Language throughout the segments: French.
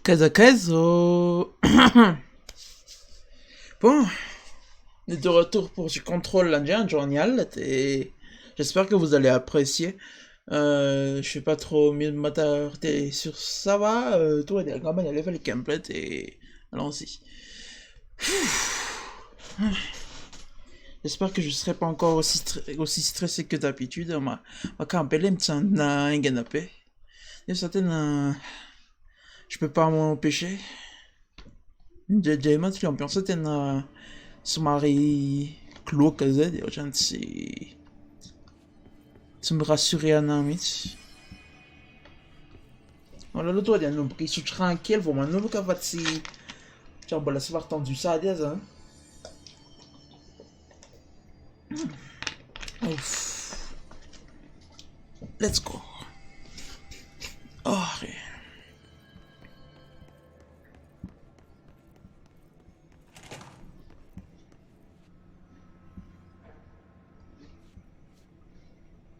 Casa Caso. Bon, on est de retour pour du contrôle indien, génial. Et j'espère que vous allez apprécier. Je suis pas trop mieux de m'attarder sur ça va. Tout est quand même à level complète et allons-y. J'espère que je serai pas encore aussi stressé que d'habitude. Ma campagne me tient na enganapé. Il y a certaines, je peux pas m'empêcher. J'ai menti l'ambiance certaines sumari clos que c'est des gens c'est me rassurer un ami. Voilà le toit d'un homme qui est tranquille, vraiment nous qu'à faire si tu as bon la savoir tendu ça déjà hein. Ouf. Let's go. Oh, ouais.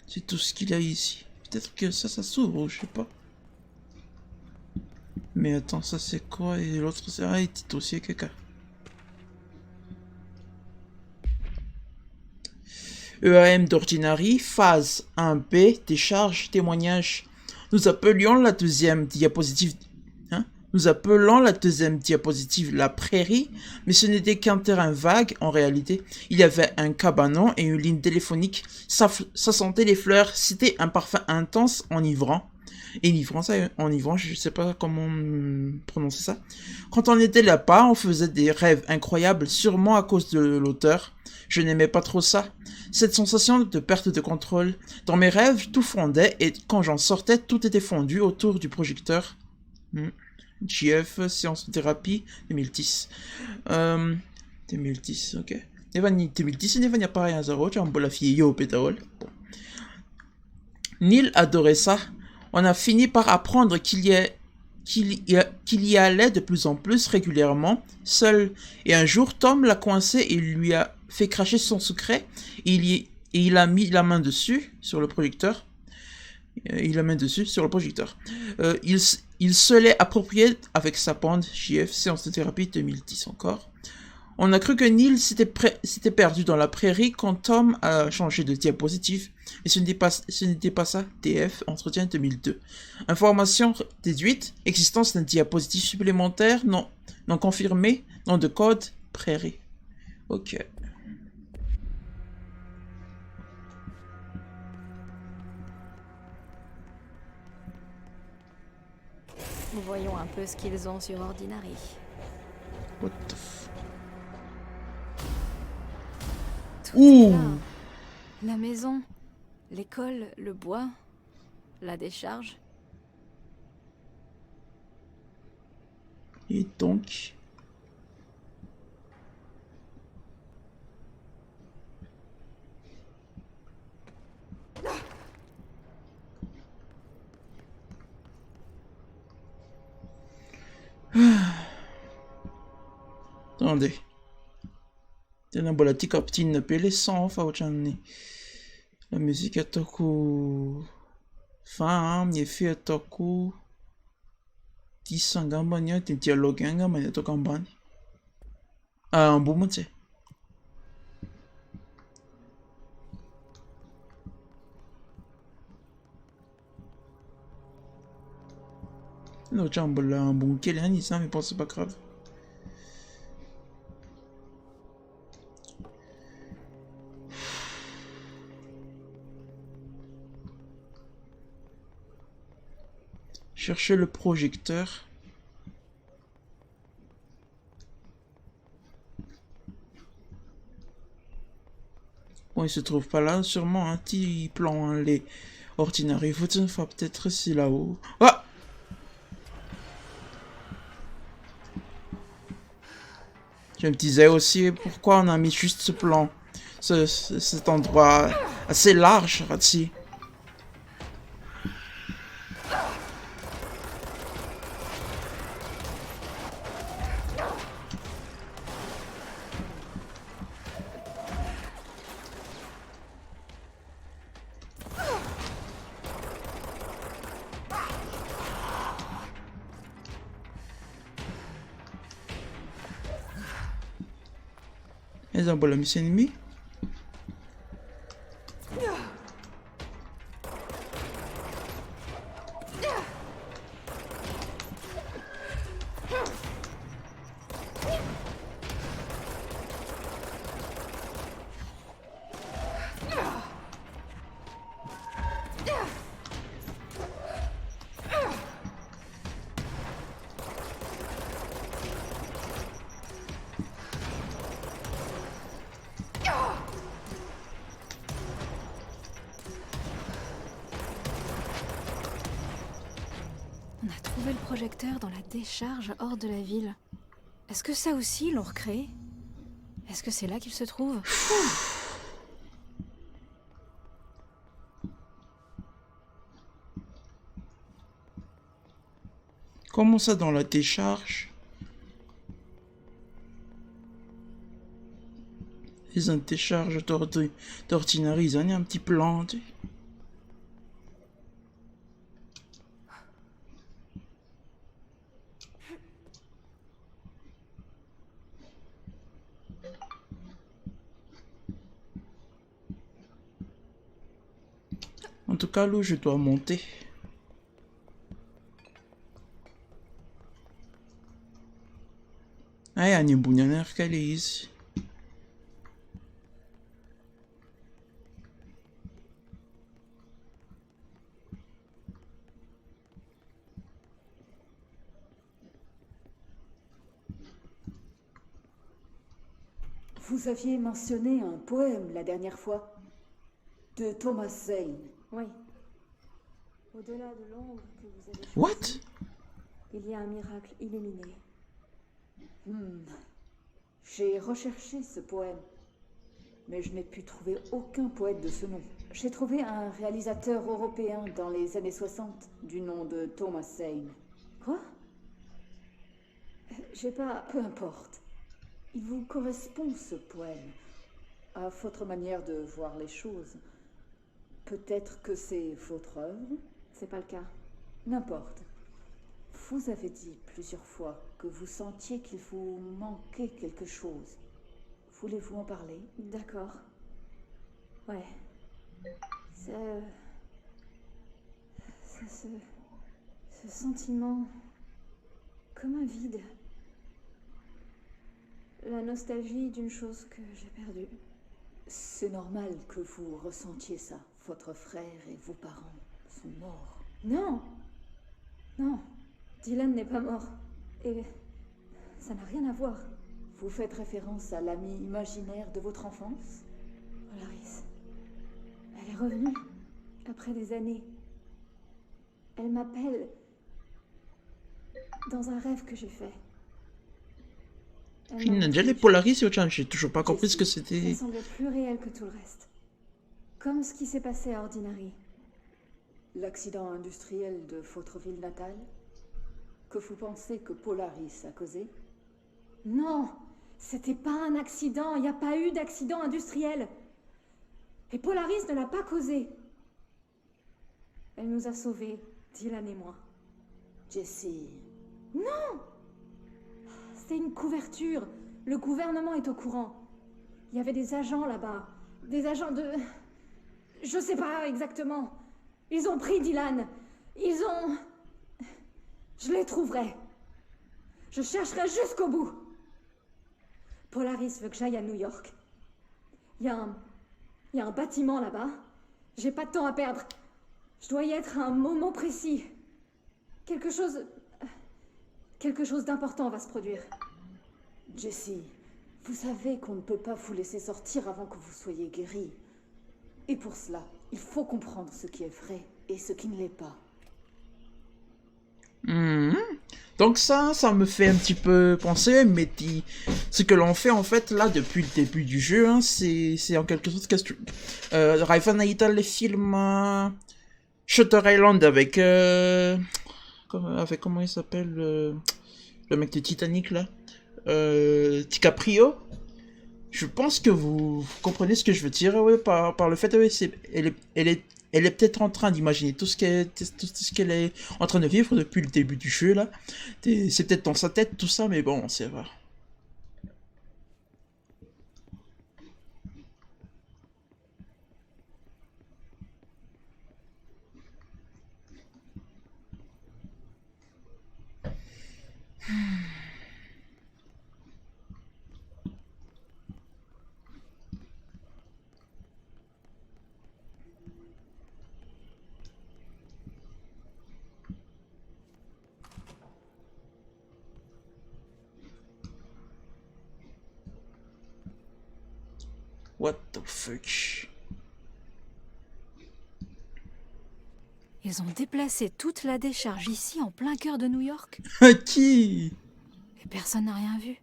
C'est tout ce qu'il y a ici. Peut-être que ça s'ouvre, je sais pas. Mais attends, ça c'est quoi? Et l'autre c'est... Ah, il est aussi quelqu'un. EAM d'Ordinary, phase 1B, décharge, témoignage. Nous appelions la deuxième diapositive... Hein? Nous appelons la deuxième diapositive la prairie, mais ce n'était qu'un terrain vague en réalité. Il y avait un cabanon et une ligne téléphonique. Ça sentait les fleurs, c'était un parfum intense, enivrant. Enivrant, je sais pas comment prononcer ça. Quand on était là-bas, on faisait des rêves incroyables, sûrement à cause de l'auteur. Je n'aimais pas trop ça. Cette sensation de perte de contrôle. Dans mes rêves, tout fondait et quand j'en sortais, tout était fondu autour du projecteur. GF, séance de thérapie, 2010. 2010, ok. 2010, il n'y a pas rien à zéro, tu as un peu la fille yo pétole. Bon. Neil adorait ça. On a fini par apprendre qu'il y allait de plus en plus régulièrement, seul. Et un jour, Tom l'a coincé et lui a fait cracher son secret. Et il a mis la main dessus, sur le projecteur. Il se l'est approprié avec sa bande JF, séance de thérapie 2010 encore. On a cru que Neil s'était perdu dans la prairie quand Tom a changé de diapositive. Et ce n'était pas ça. TF, entretien 2002. Information déduite, existence d'un diapositive supplémentaire, non confirmé, nom de code, prairie. Ok. Voyons un peu ce qu'ils ont sur Ordinary. What the f... Tout est là. La maison, l'école, le bois, la décharge. Et donc... Attendez. Tena bola tika petite pelé sans fa ochani. La musique est toku. Fin, mi fait toku. Tisanga nya te dialogue nga manya to kambani. Ah, un bon mot. No chambola un bon quel ni ça mais bon c'est pas grave. Chercher le projecteur. Bon, il se trouve pas là, sûrement un petit plan, hein, les ordinaires. Faut peut-être ici là-haut. Ah! Je me disais aussi pourquoi on a mis juste ce plan, cet endroit assez large, Ratsi. Ils envoient la mission ennemie. On a trouvé le projecteur dans la décharge hors de la ville. Est-ce que ça aussi, ils l'ont recréé? Est-ce que c'est là qu'il se trouve? Comment ça dans la décharge? Ils ont une décharge d'ordinaire, ils ont un petit plan. En tout cas, là, je dois monter. Ah, il y a une bonne qu'elle est ici. Vous aviez mentionné un poème la dernière fois, de Thomas Zane. Oui. Au-delà de l'ombre que vous avez choisie, What? il y a un miracle illuminé. J'ai recherché ce poème, mais je n'ai pu trouver aucun poète de ce nom. J'ai trouvé un réalisateur européen dans les années 60 du nom de Thomas Zane. Quoi? J'ai pas... Peu importe. Il vous correspond, ce poème, à votre manière de voir les choses. Peut-être que c'est votre œuvre? C'est pas le cas. N'importe. Vous avez dit plusieurs fois que vous sentiez qu'il vous manquait quelque chose. Voulez-vous en parler? D'accord. Ouais. C'est... ce sentiment... comme un vide. La nostalgie d'une chose que j'ai perdue. C'est normal que vous ressentiez ça. Votre frère et vos parents sont morts. Non! Non. Dylan n'est pas mort. Et... ça n'a rien à voir. Vous faites référence à l'ami imaginaire de votre enfance? Polaris. Elle est revenue. Après des années. Elle m'appelle... dans un rêve que j'ai fait. Elle m'a Déjà les montré- Polaris, j'ai toujours pas compris ce que Ça c'était. semblait plus réel que tout le reste. Comme ce qui s'est passé à Ordinary. L'accident industriel de votre ville natale? Que vous pensez que Polaris a causé? Non! C'était pas un accident, il n'y a pas eu d'accident industriel. Et Polaris ne l'a pas causé. Elle nous a sauvés, Dylan et moi. Jessie... C'était une couverture. Le gouvernement est au courant. Il y avait des agents là-bas. Des agents de... je sais pas exactement. Ils ont pris Dylan. Ils ont... Je les trouverai. Je chercherai jusqu'au bout. Polaris veut que j'aille à New York. Il y a un bâtiment là-bas. J'ai pas de temps à perdre. Je dois y être à un moment précis. Quelque chose d'important va se produire. Jessie, vous savez qu'on ne peut pas vous laisser sortir avant que vous soyez guérie. Et pour cela, il faut comprendre ce qui est vrai et ce qui ne l'est pas. Donc ça me fait un petit peu penser, mais ce que l'on fait en fait là depuis le début du jeu, hein, c'est en quelque sorte qu'est-ce que Raven a été les films Shutter Island avec comment il s'appelle le mec de Titanic là, DiCaprio. Je pense que vous comprenez ce que je veux dire, ouais, par le fait, ouais, elle est peut-être en train d'imaginer tout ce qu'elle est en train de vivre depuis le début du jeu là. C'est peut-être dans sa tête tout ça, mais bon, c'est vrai. What the fuck? Ils ont déplacé toute la décharge ici, en plein cœur de New York. Qui? Et personne n'a rien vu.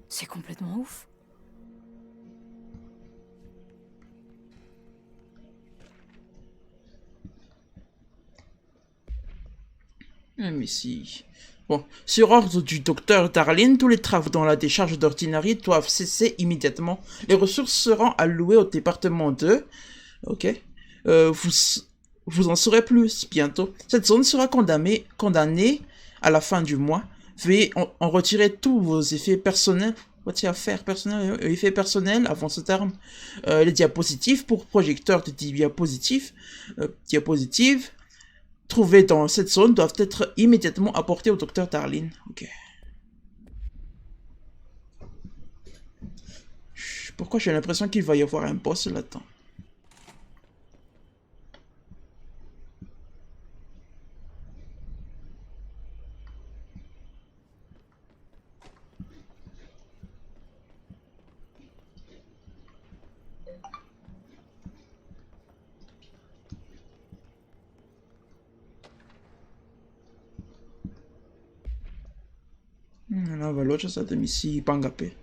C'est complètement ouf. Mais si. Bon, sur ordre du docteur Darlin, tous les travaux dans la décharge d'ordinary doivent cesser immédiatement. Les ressources seront allouées au département 2. Ok. Vous en saurez plus bientôt. Cette zone sera condamnée à la fin du mois. Veuillez en retirer tous vos effets personnels. Affaires personnelles, effets personnels avant ce terme. Les diapositives pour projecteurs de diapositives. Trouvés dans cette zone doivent être immédiatement apportés au docteur Darlin. Ok. Pourquoi j'ai l'impression qu'il va y avoir un boss là-dedans? La veloce sa misi Pangapé.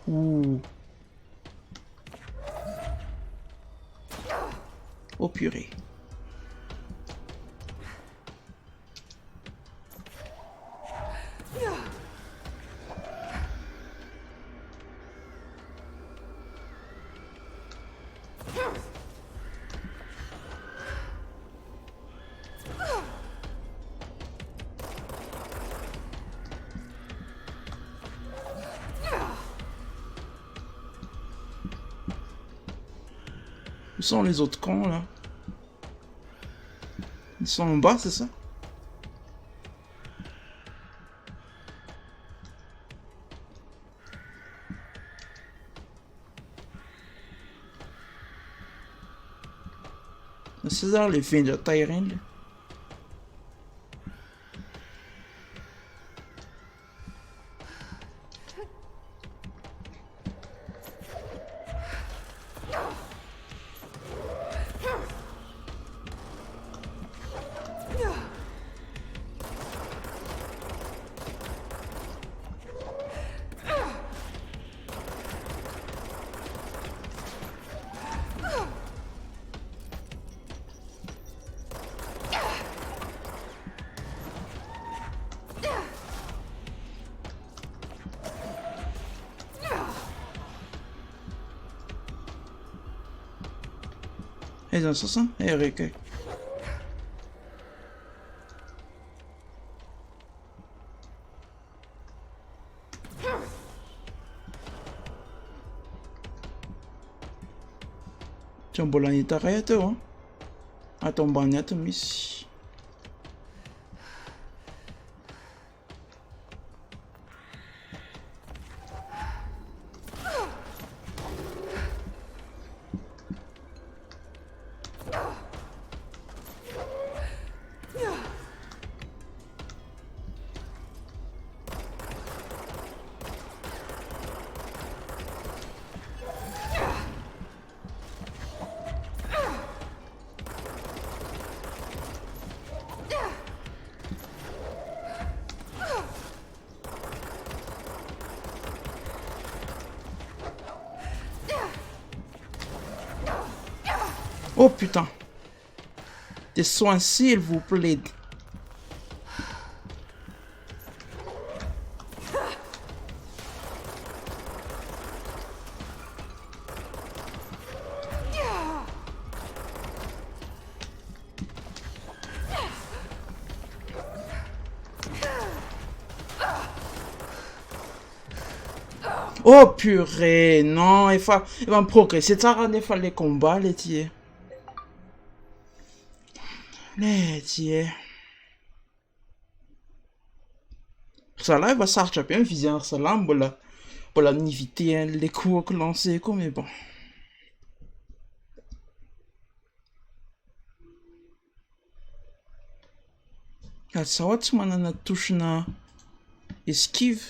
Ouh. Oh purée. Où sont les autres cons là? Ils sont en bas, c'est ça? C'est ça les fins de Tyrene là. Ils ont 60 et recueil. C'è un bolanita rete, oh? Atau un bagnato, miss. Oh putain. Des soins s'il vous plaît. Oh purée, non, il va progresser. Ça rend les combats, les tiers. Ça là, il va sortir bien viser ça là, pour la éviter les coups que lancer, comme bon. Zaho tsy manana toshina esquive.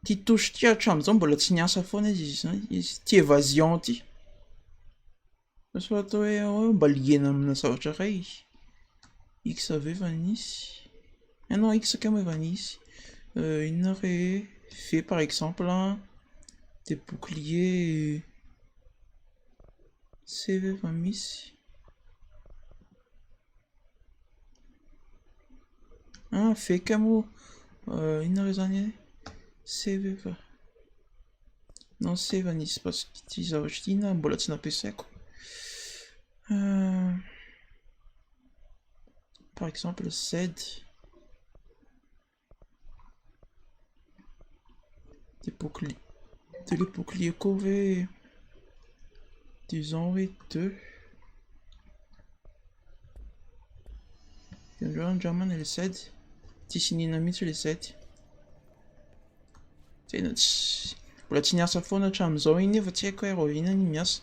Ty touche ty hatramin'izao mbola tsy niasa foana izy ty évasion ty. Fa atao hoe mba liena amina zavatra iray. X avy efa nisy. Ah non, X kamo efa nisy. Inona re V par exemple, des boucliers. C efa misy. Ah, V kamo. Inona re zany C efa. Non, C efa nisy parce que ty zavatra ty na mbola tsy nampiasaiko. Par exemple, Z. Des boucliers. De les boucliers corvés. Disons, oui, 2. Le German et le Z. Tisinina mihitsy le Z. Tena tsy mbola tsy niasa foana hatramin'izao iny efa tsy haiko hoe inona ny miasa.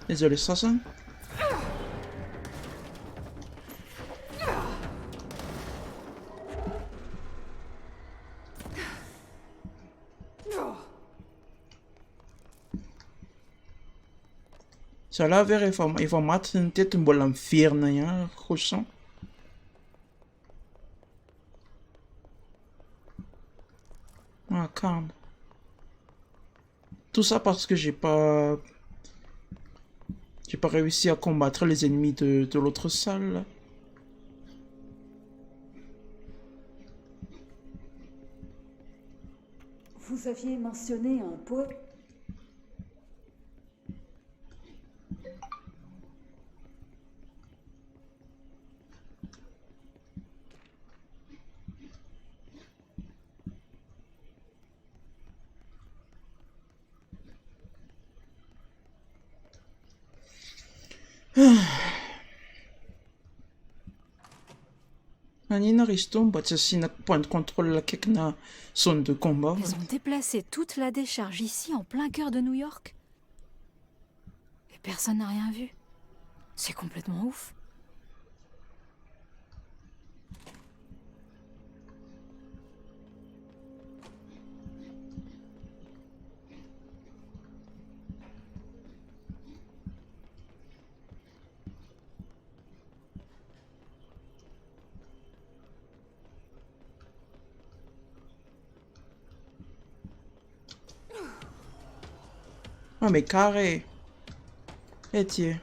Désolé, ça. Zalahy ve efa maty ny teto mbola miverina ihany ressent. Ah, calme. Tout ça parce que j'ai pas réussi à combattre les ennemis de l'autre salle. Vous aviez mentionné un poème. Anina Risto mba tsy asiana point de contrôle akaiky na zone de combat. Ils ont déplacé toute la décharge ici en plein cœur de New York. Et personne n'a rien vu. C'est complètement ouf. Ah mais carré. Eh tiens.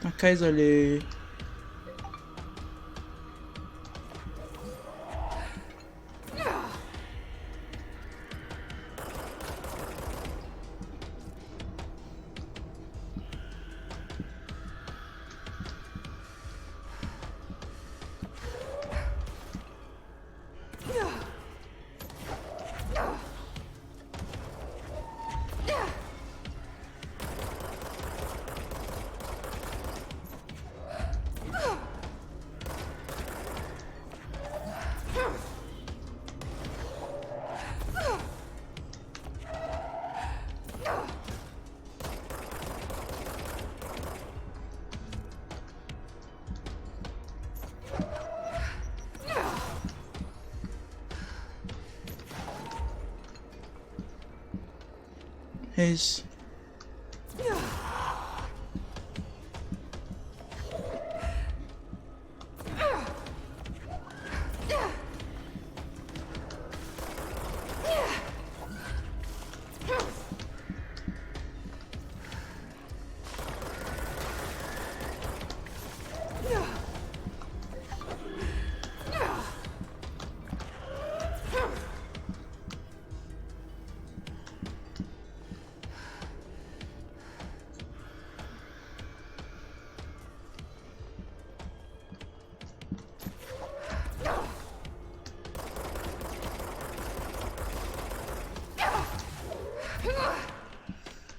Un Kaiser Hayes.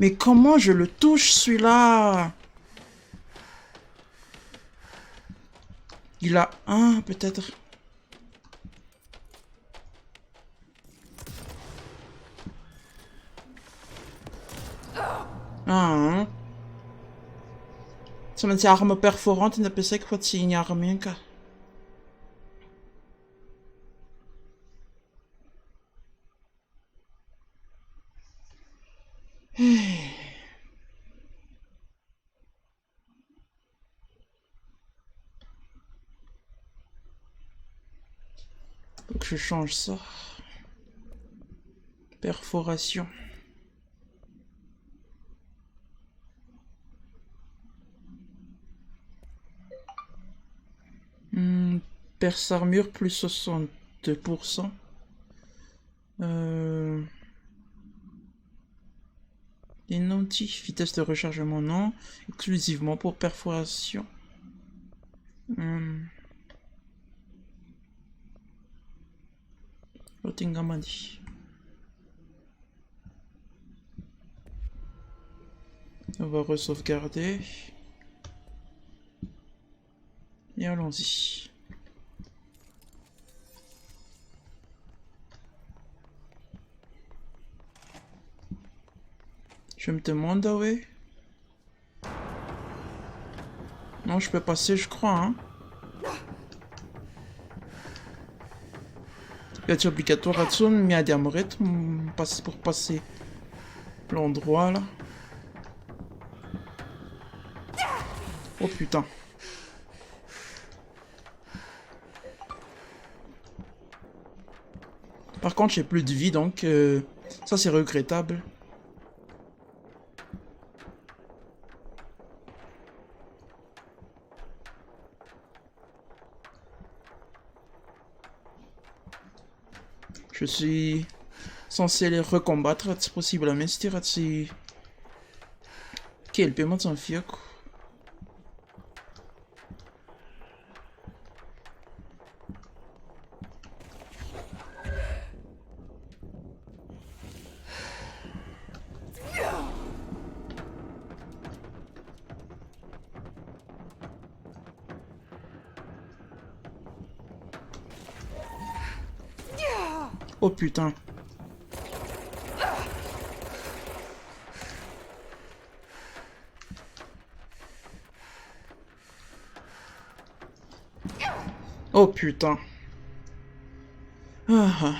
Mais comment je le touche, celui-là? Il a un, peut-être. Ah, se man tsy arme perforante ny ampiasaiko fa tsy ny arme iny ka. Faut que je change ça. Perforation. Perce armure plus 62%. Dénanti, vitesse de rechargement non. Exclusivement pour perforation. Rottingamadi. On va re-sauvegarder. Et allons-y. Je me demande, ah ouais. Non, je peux passer, je crois, hein. C'est obligatoire à tout, mais à Diamoret pour passer l'endroit là. Oh putain. Par contre, j'ai plus de vie, donc ça c'est regrettable. Je suis censé les recombattre, c'est possible, mais c'est quel paiement s'en fier quoi. Oh putain. Oh putain. Ah.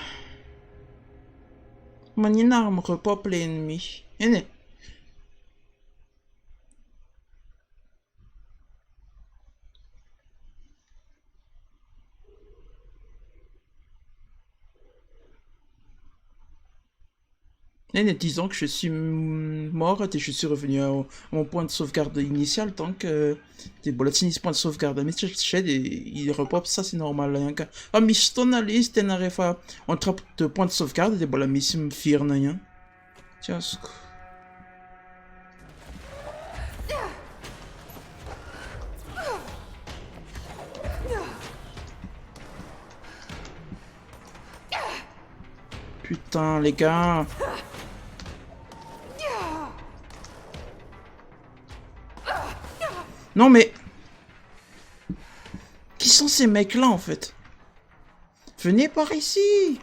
Mon arme repop l'ennemi. Et disons que je suis morte et je suis revenu à mon point de sauvegarde initial tant que des bolatinis point de sauvegarde mais il repop ça c'est normal hein ah mais je t'en allais c'était n'arrive on trappe de point de sauvegarde des bolamiss me firent rien tiens putain les gars. Non mais... Qui sont ces mecs-là en fait? Venez par ici.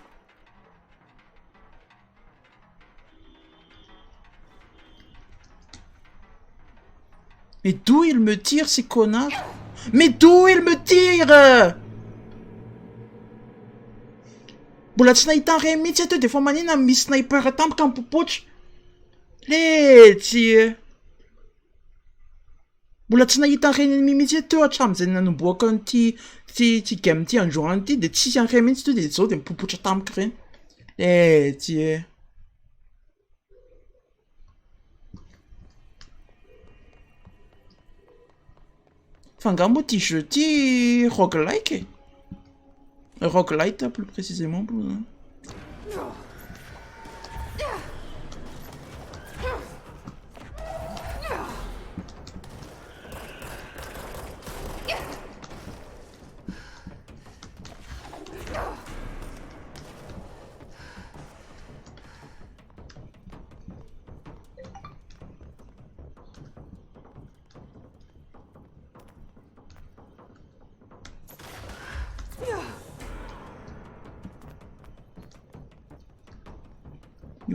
Mais d'où ils me tirent ces connards? Mais d'où ils me tirent? Bulatsna itan mihitsy ato de efa manina misy sniper tampoka mipopotra. Letsy. Mbola tsy nahita an'ireny mihitsy teo hatramin'izay nanomboaka an'ity game ty androany ty de tsisy an'ireny mihitsy teo de zao de mipopotra tampoka ireny. Letsy. Fa nga moa ty jeu ty roguelike. Roguelite plus précisément.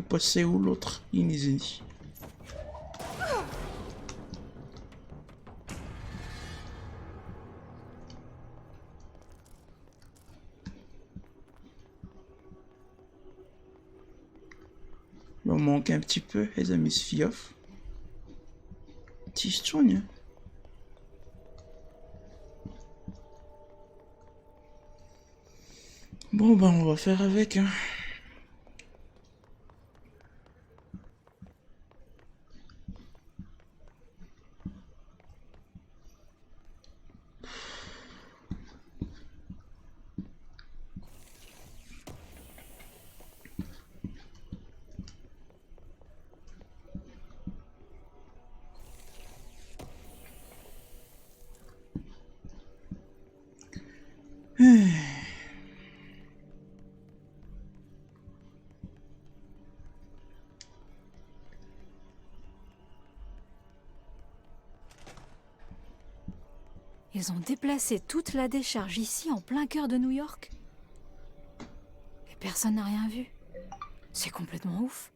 passait où l'autre? Inizini. Il me manque un petit peu, les amis Sfioff. Tistogne. Bon, ben, on va faire avec, hein. Ils ont déplacé toute la décharge ici, en plein cœur de New York. Et personne n'a rien vu. C'est complètement ouf.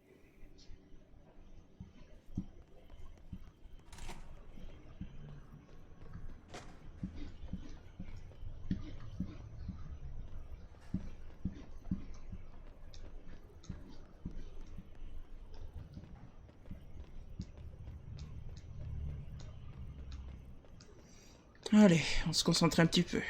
Allez, on se concentre un petit peu.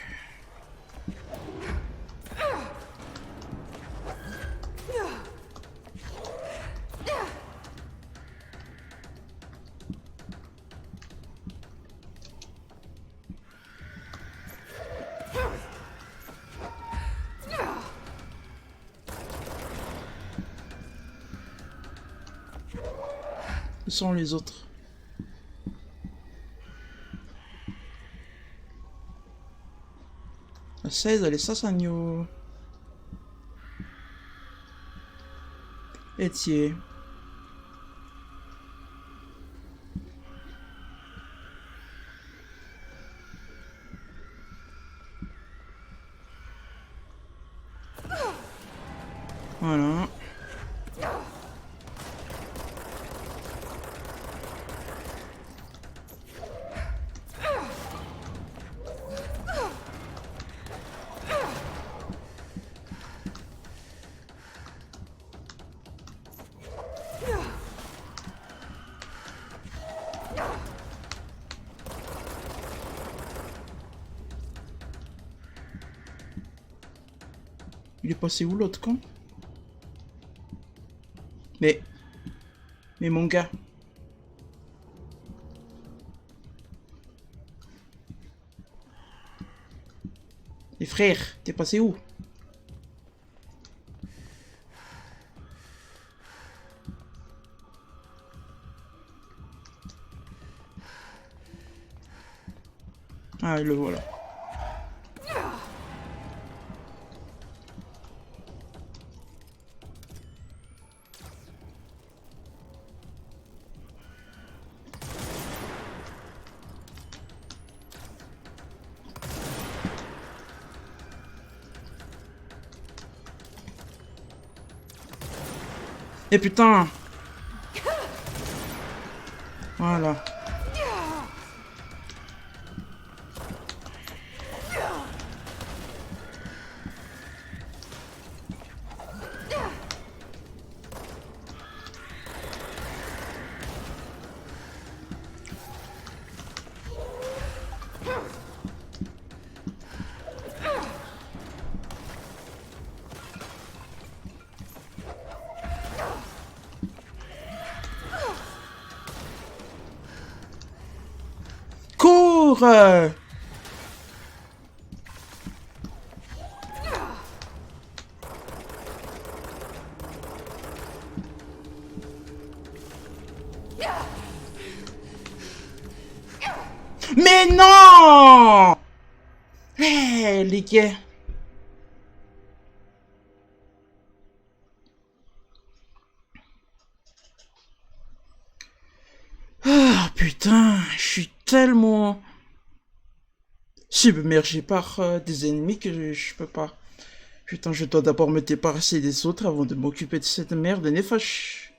Où sont les autres? La 16, elle est Sasagno. Etier. Voilà. Il est passé où l'autre con? Mais mon gars. Les frères, t'es passé où? Ah, le voilà. Et putain! Voilà. Cours! Mais non! Eh, les gars. Ah, putain, je suis tellement submergé par des ennemis que je peux pas. Putain, je dois d'abord me débarrasser des autres avant de m'occuper de cette merde néfaste.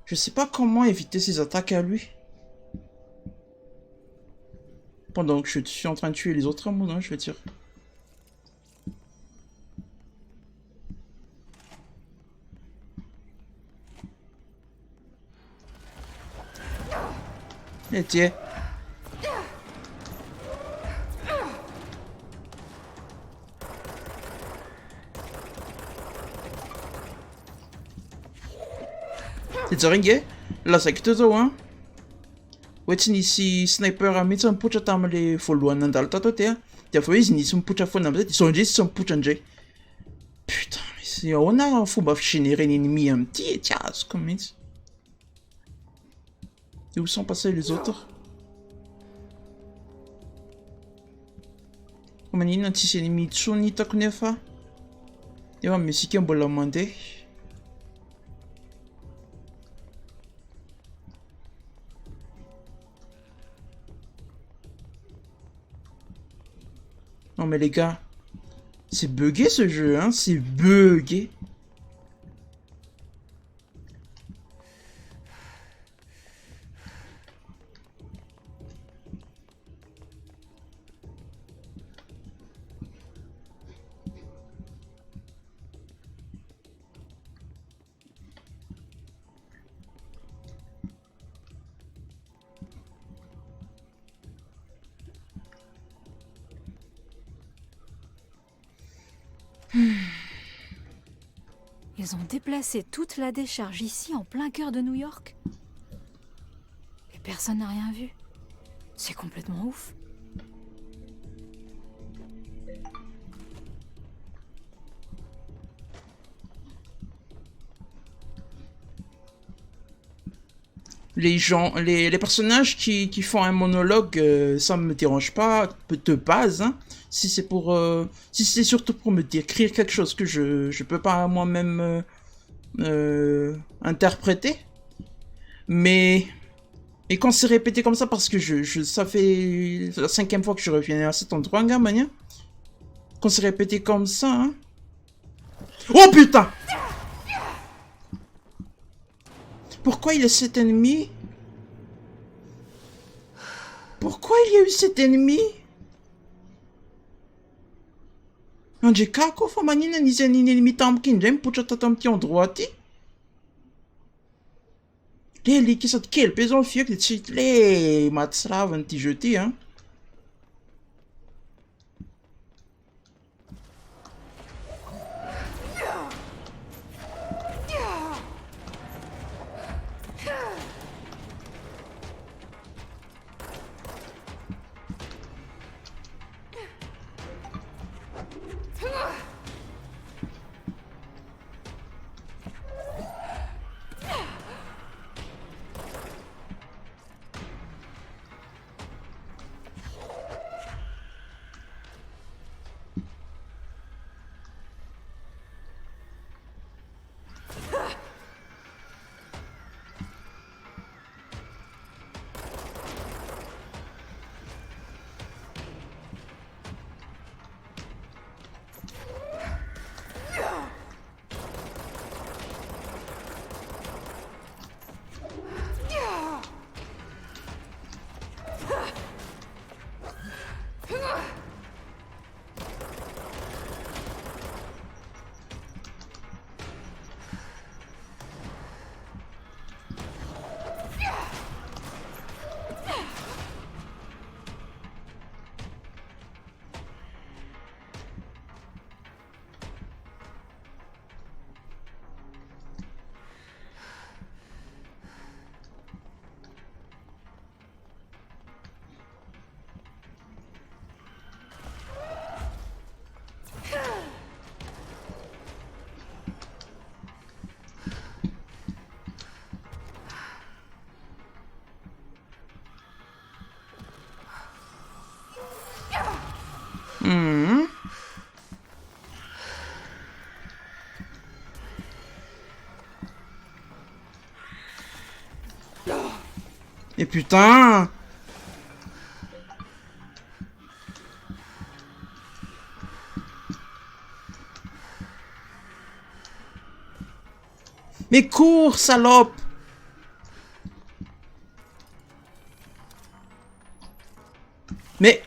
Je sais pas comment éviter ses attaques à lui. Pendant que je suis en train de tuer les autres, non, je veux dire. Et tiens. C'est ringue? La secte zao, hein? Hoe tsy nisy sniper mihitsy mipotra tam'le voalohany nandalo tato ty, de avy eo izy nisy mipotra foana am'zay, de zao ndray tsy mipotra indray. Putain, mais ahoana fomba figénérer l'ennemi am'ty, tsy azoko mihitsy. Et où sont passés les autres? Maninona tsisy ennemi intsony hitako nefa. Efa mesika mbola mandeha. Non mais les gars, c'est bugué ce jeu, hein, c'est bugué. Ils ont déplacé toute la décharge ici, en plein cœur de New York. Et personne n'a rien vu. C'est complètement ouf. Les gens, les personnages qui font un monologue, ça me dérange pas de base, hein. Si c'est pour, si c'est surtout pour me décrire quelque chose que je peux pas moi-même interpréter. Mais quand c'est répété comme ça, parce que ça fait la 5e fois que je reviens à cet endroit, gars, mania. Quand c'est répété comme ça, hein. Oh putain! Pourquoi il y a cet ennemi? Pourquoi il y a eu cet ennemi? André kako fa manina nisy an'iny ennemi tampoka indray mipotra tato amin'ity endroit ty. Le likisady kely be zao fiako de tsy le maty sy ravan'ity jeu ty, hein. Et putain! Mais cours, salope! Mais...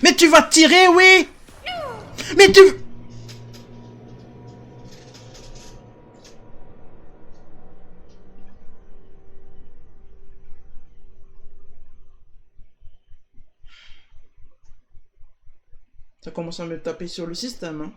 Mais tu vas tirer, oui! Mais tu... Ça commence à me taper sur le système, hein.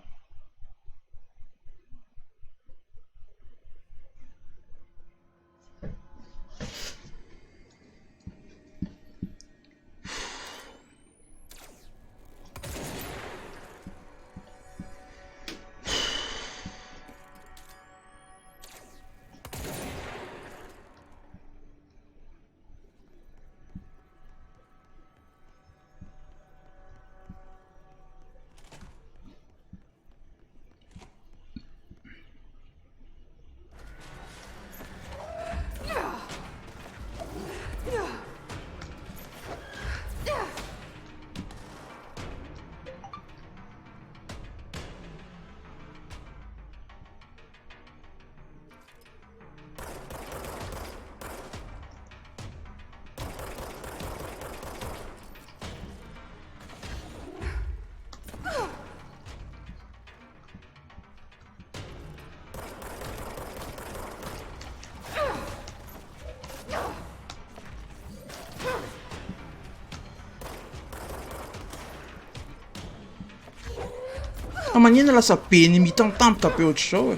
A manina ela sapene, imitam tanto tapeu de show.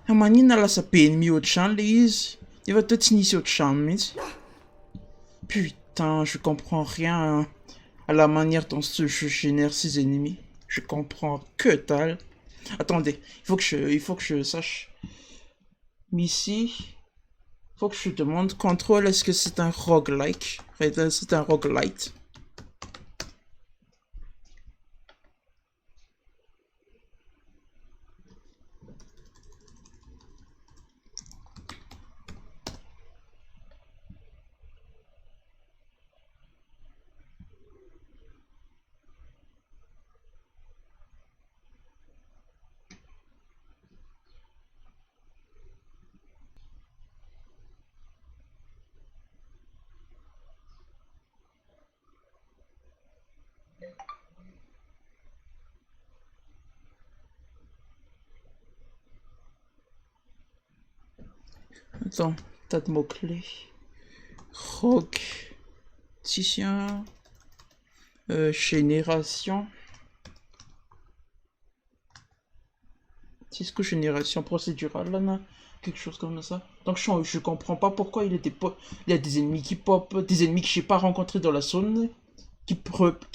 A manina ela sapene, mihoatra trano le izy. Efa teo tsy nisy autre trano mihitsy. Putain, je comprends rien à la manière dont ce jeu génère ses ennemis. Je comprends que dalle. Attendez, il faut que je sache. Mais ici, il faut que je demande contrôle, est-ce que c'est un roguelike? C'est un roguelite. Attends, tas de mots-clés. Rogue. Titien. Génération. Est-ce que génération procédurale là, non? Quelque chose comme ça. Donc je comprends pas pourquoi il y a des ennemis qui pop, des ennemis que j'ai pas rencontrés dans la zone, qui pop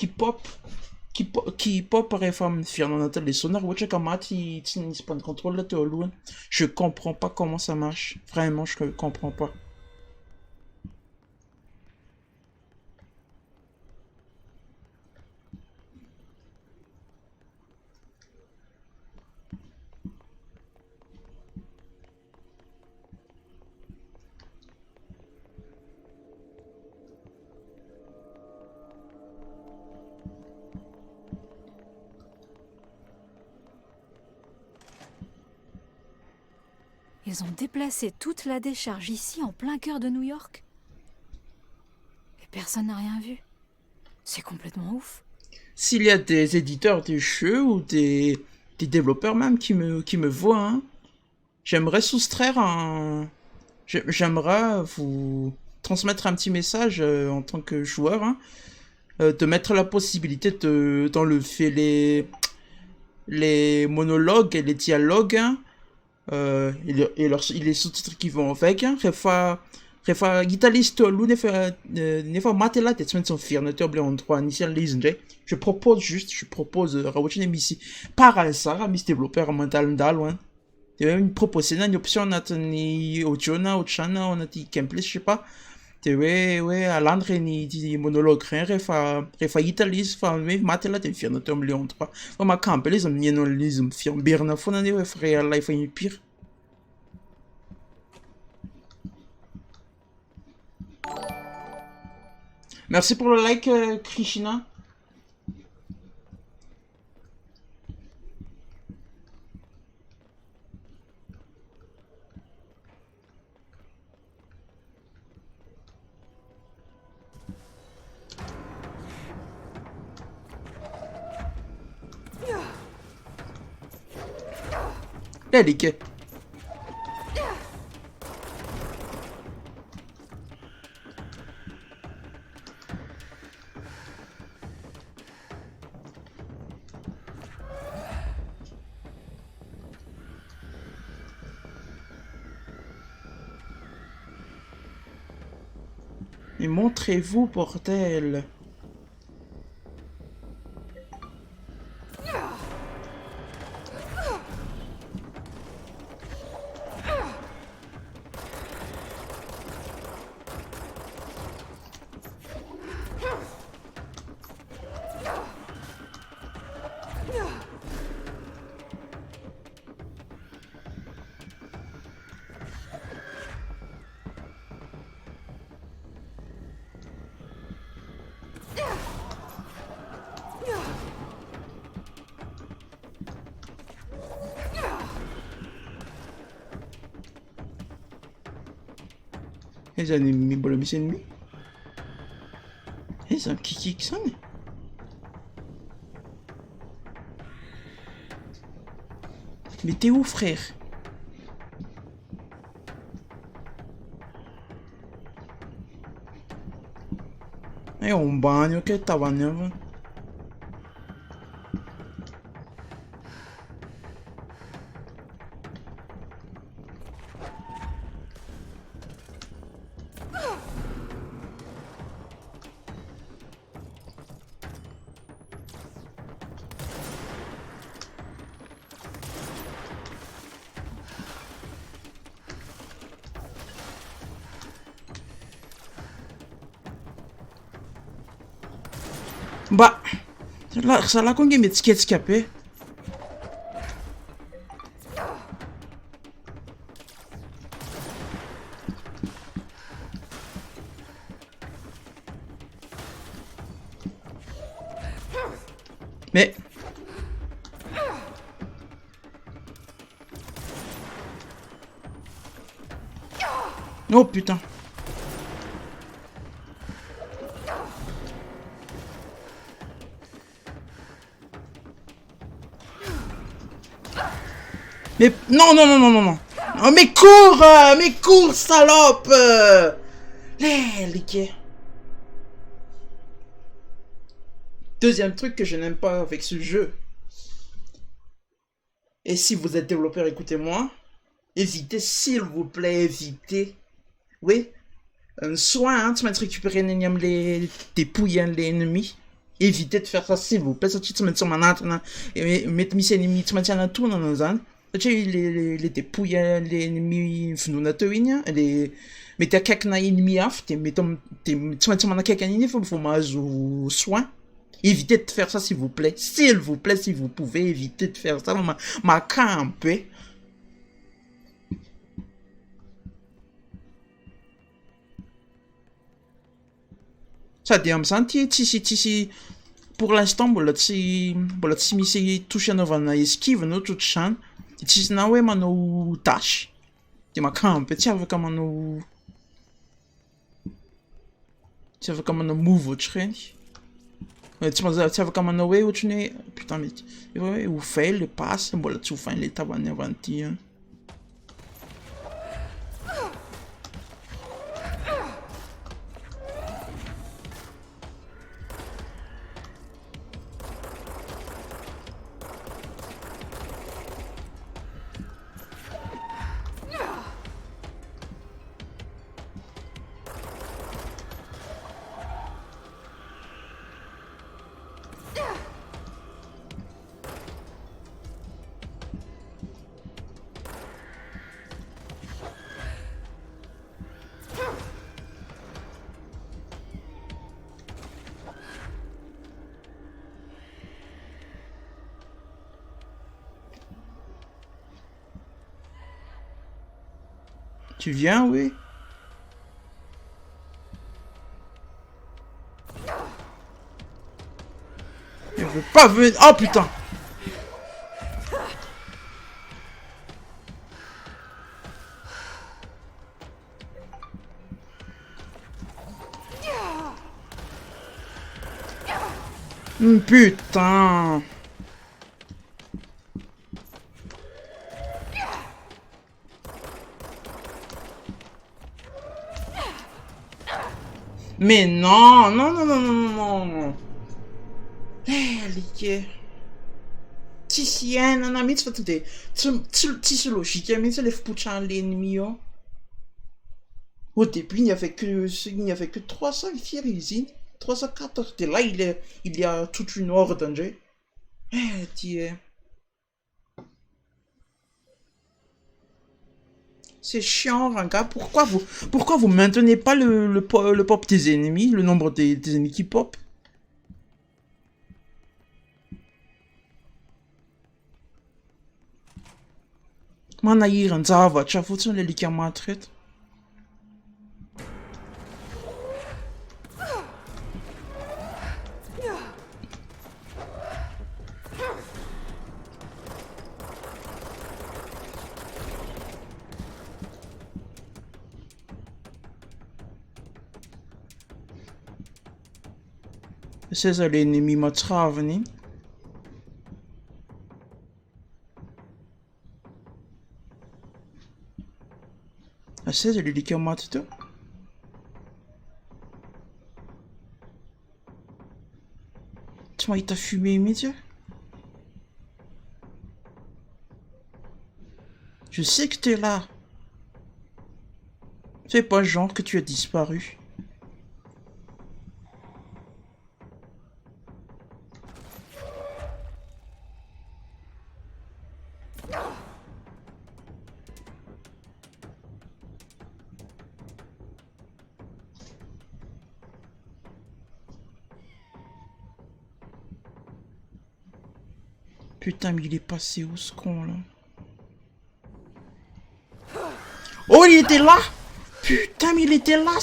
réforme finalement les sonars ou tu n'as pas de contrôle là, loin. Je comprends pas comment ça marche. Vraiment, je comprends pas. Ils ont déplacé toute la décharge ici, en plein cœur de New York. Et personne n'a rien vu. C'est complètement ouf. S'il y a des éditeurs de jeux ou des développeurs même qui me voient, hein, j'aimerais soustraire un... J'aimerais vous transmettre un petit message en tant que joueur, hein, de mettre la possibilité d'enlever les monologues et les dialogues, hein, et les sous-titres qui vont avec, hein. Refa guitariste lu nefa matela te tsmen son firne te oble endroit initial lesen. Je propose rawatchine misi para ça mis développeur mental dalwan. Il y a une proposition, une option natani ochona ochana on a dit gameplay je sais pas. dia hoe alany reny monologue reny rehefa hita le izy fa hoe maty aloha dia miviana teo amin'ny Léon 3 fa mahakamby izy mihaino an'izy mifiamberina foana anie hoe efa réel efa impire. Merci pour le like, Krishna. Là, les gars. Mais montrez-vous, bordel. Ils ont mis pour le mission ennemi. Ils ont qui ça. Mais t'es où, frère? É um banho que tava neva. Bah, ça là qu'on met escapé. Mais oh putain. Mais non, non, non, non, non, non. Oh, mais cours, salope. Les gars. Deuxième truc que je n'aime pas avec ce jeu. Et si vous êtes développeur, écoutez-moi. Évitez, s'il vous plaît, évitez. Oui. Soit, hein, tu vas te récupérer les dépouilles l'ennemi. Évitez de faire ça, s'il vous plaît. Ça, tu te mets sur ma natte, et mettre mes ennemis, tu mets tout dans nos ânes. Les dépouilles l'ennemi venuna teo igny a le mety akaikina ennemi hafa de mety tsy maintsy manakaiky an'igny fa faut mahazo soin. Évitez de faire ça s'il vous plaît, si vous pouvez éviter de faire ça. Macampe sady am'zany tsisy pour l'instant mbola tsy misy touche anaovana esquive no ohatr'izany. Tsisy na hoe manao dash de macampe tsy afaka manao move ohatr'ireny. Tsy afaka manao hoe ohatrany hoe putain mety hoe ovain le passe mbola tsy ovain le tavany avy an'ity. Tu viens, oui? Je veux pas venir. Oh putain! Putain! Mais non, non, non, non, non, non, non. Herlige. Tis igen, han har mit for det. Tis logique, mais ça lève pour l'ennemi. Au début, il n'y avait que 300 ici. 314. Et là, il y a toute une horde. Dieu. C'est chiant, Ranga. Pourquoi vous maintenez pas le pop des ennemis, le nombre des ennemis qui pop? Man hier en zava, voelt zo'n lelijke maatrit. Ze is alleen niet meer schaven, niet? C'est de l'hélicoptère matito. Tu m'as fumé immédiat. Je sais que t'es là. C'est pas genre que tu as disparu. Putain, mais il est passé où ce con là? Oh, il était là! Putain, mais il était là!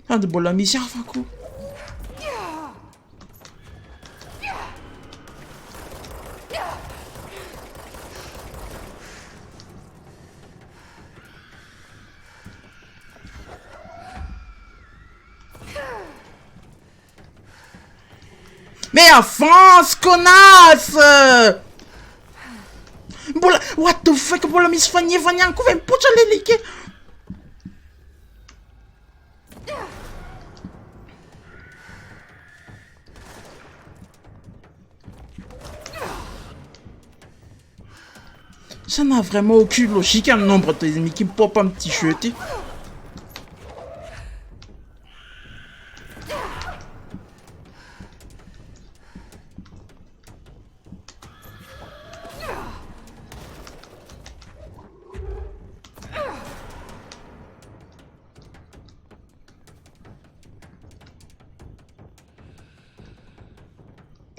Ah, de la mission, Fakou. Mais avance, connasse! Bola, what the fuck, bola mi sfagni ancora in puccia le liche. Ça n'a vraiment aucune logique, un nombre d'ennemis qui me pop un petit jeté.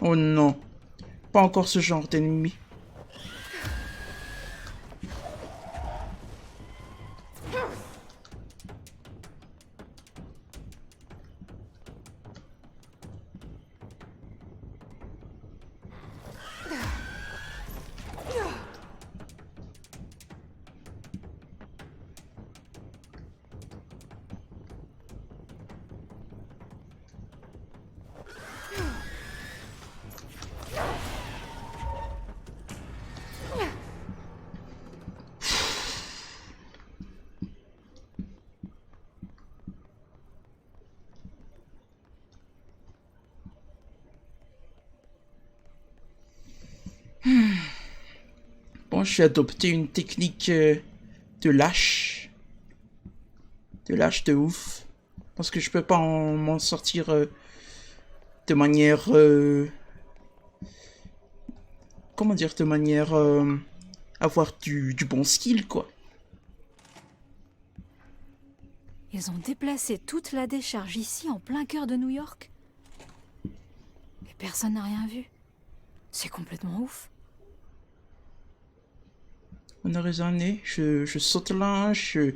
Oh non, pas encore ce genre d'ennemi. Bon, je vais adopter une technique de lâche. De lâche de ouf. Parce que je peux pas m'en sortir de manière... comment dire? De manière... avoir du bon skill, quoi. Ils ont déplacé toute la décharge ici, en plein cœur de New York. Et personne n'a rien vu. C'est complètement ouf. On a raisonné, je saute là, je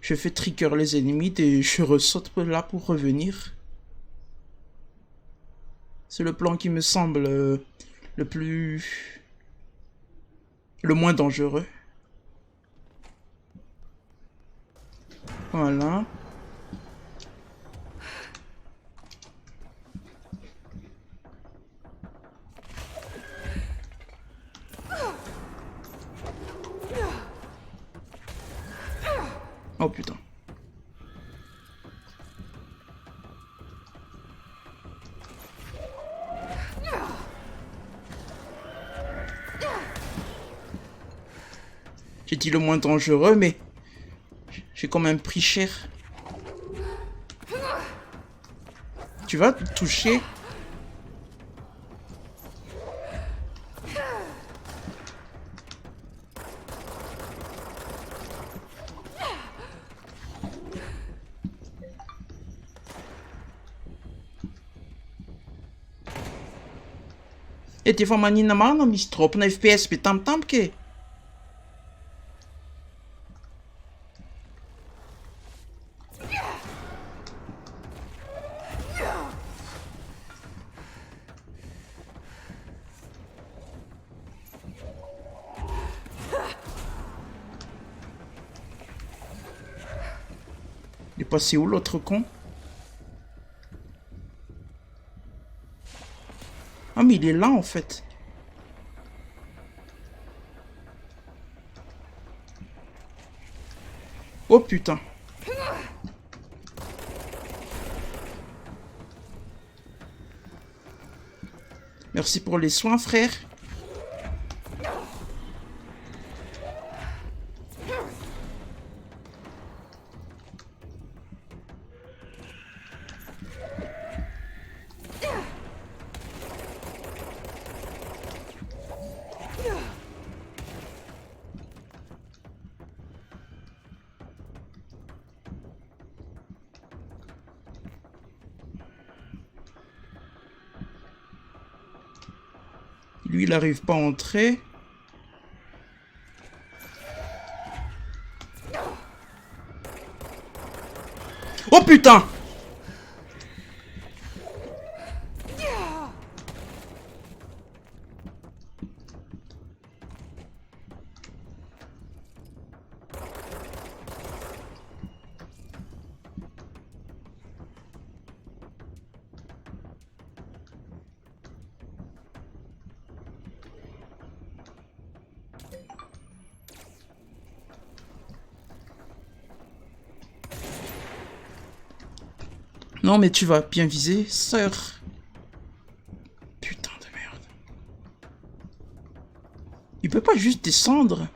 fais trigger les ennemis et je ressaute là pour revenir. C'est le plan qui me semble le moins dangereux. Voilà. Oh putain. J'ai dit le moins dangereux, mais j'ai quand même pris cher. Tu vas te toucher? Et t'es van manier normaal dan die strop en FPS met tam tamke. Il est passé où l'autre con? Ah mais il est là en fait. Oh putain. Merci pour les soins frère. Lui, il n'arrive pas à entrer. Oh putain! Non mais tu vas bien viser, sœur. Putain de merde. Il peut pas juste descendre.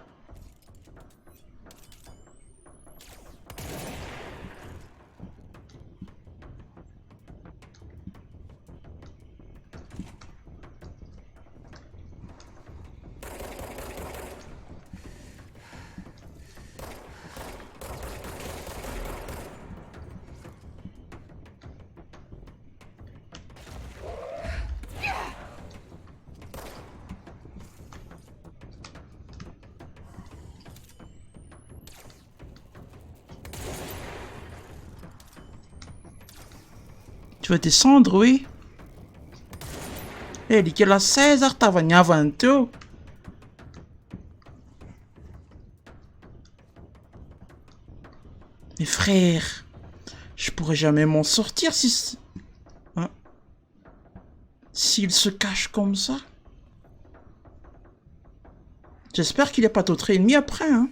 Tu vas descendre, oui. Eh, dit que la 16 t'avais n'y avant tout. Mais frère, je pourrais jamais m'en sortir si... Hein? S'il se cache comme ça. J'espère qu'il n'y a pas d'autres ennemis après, hein.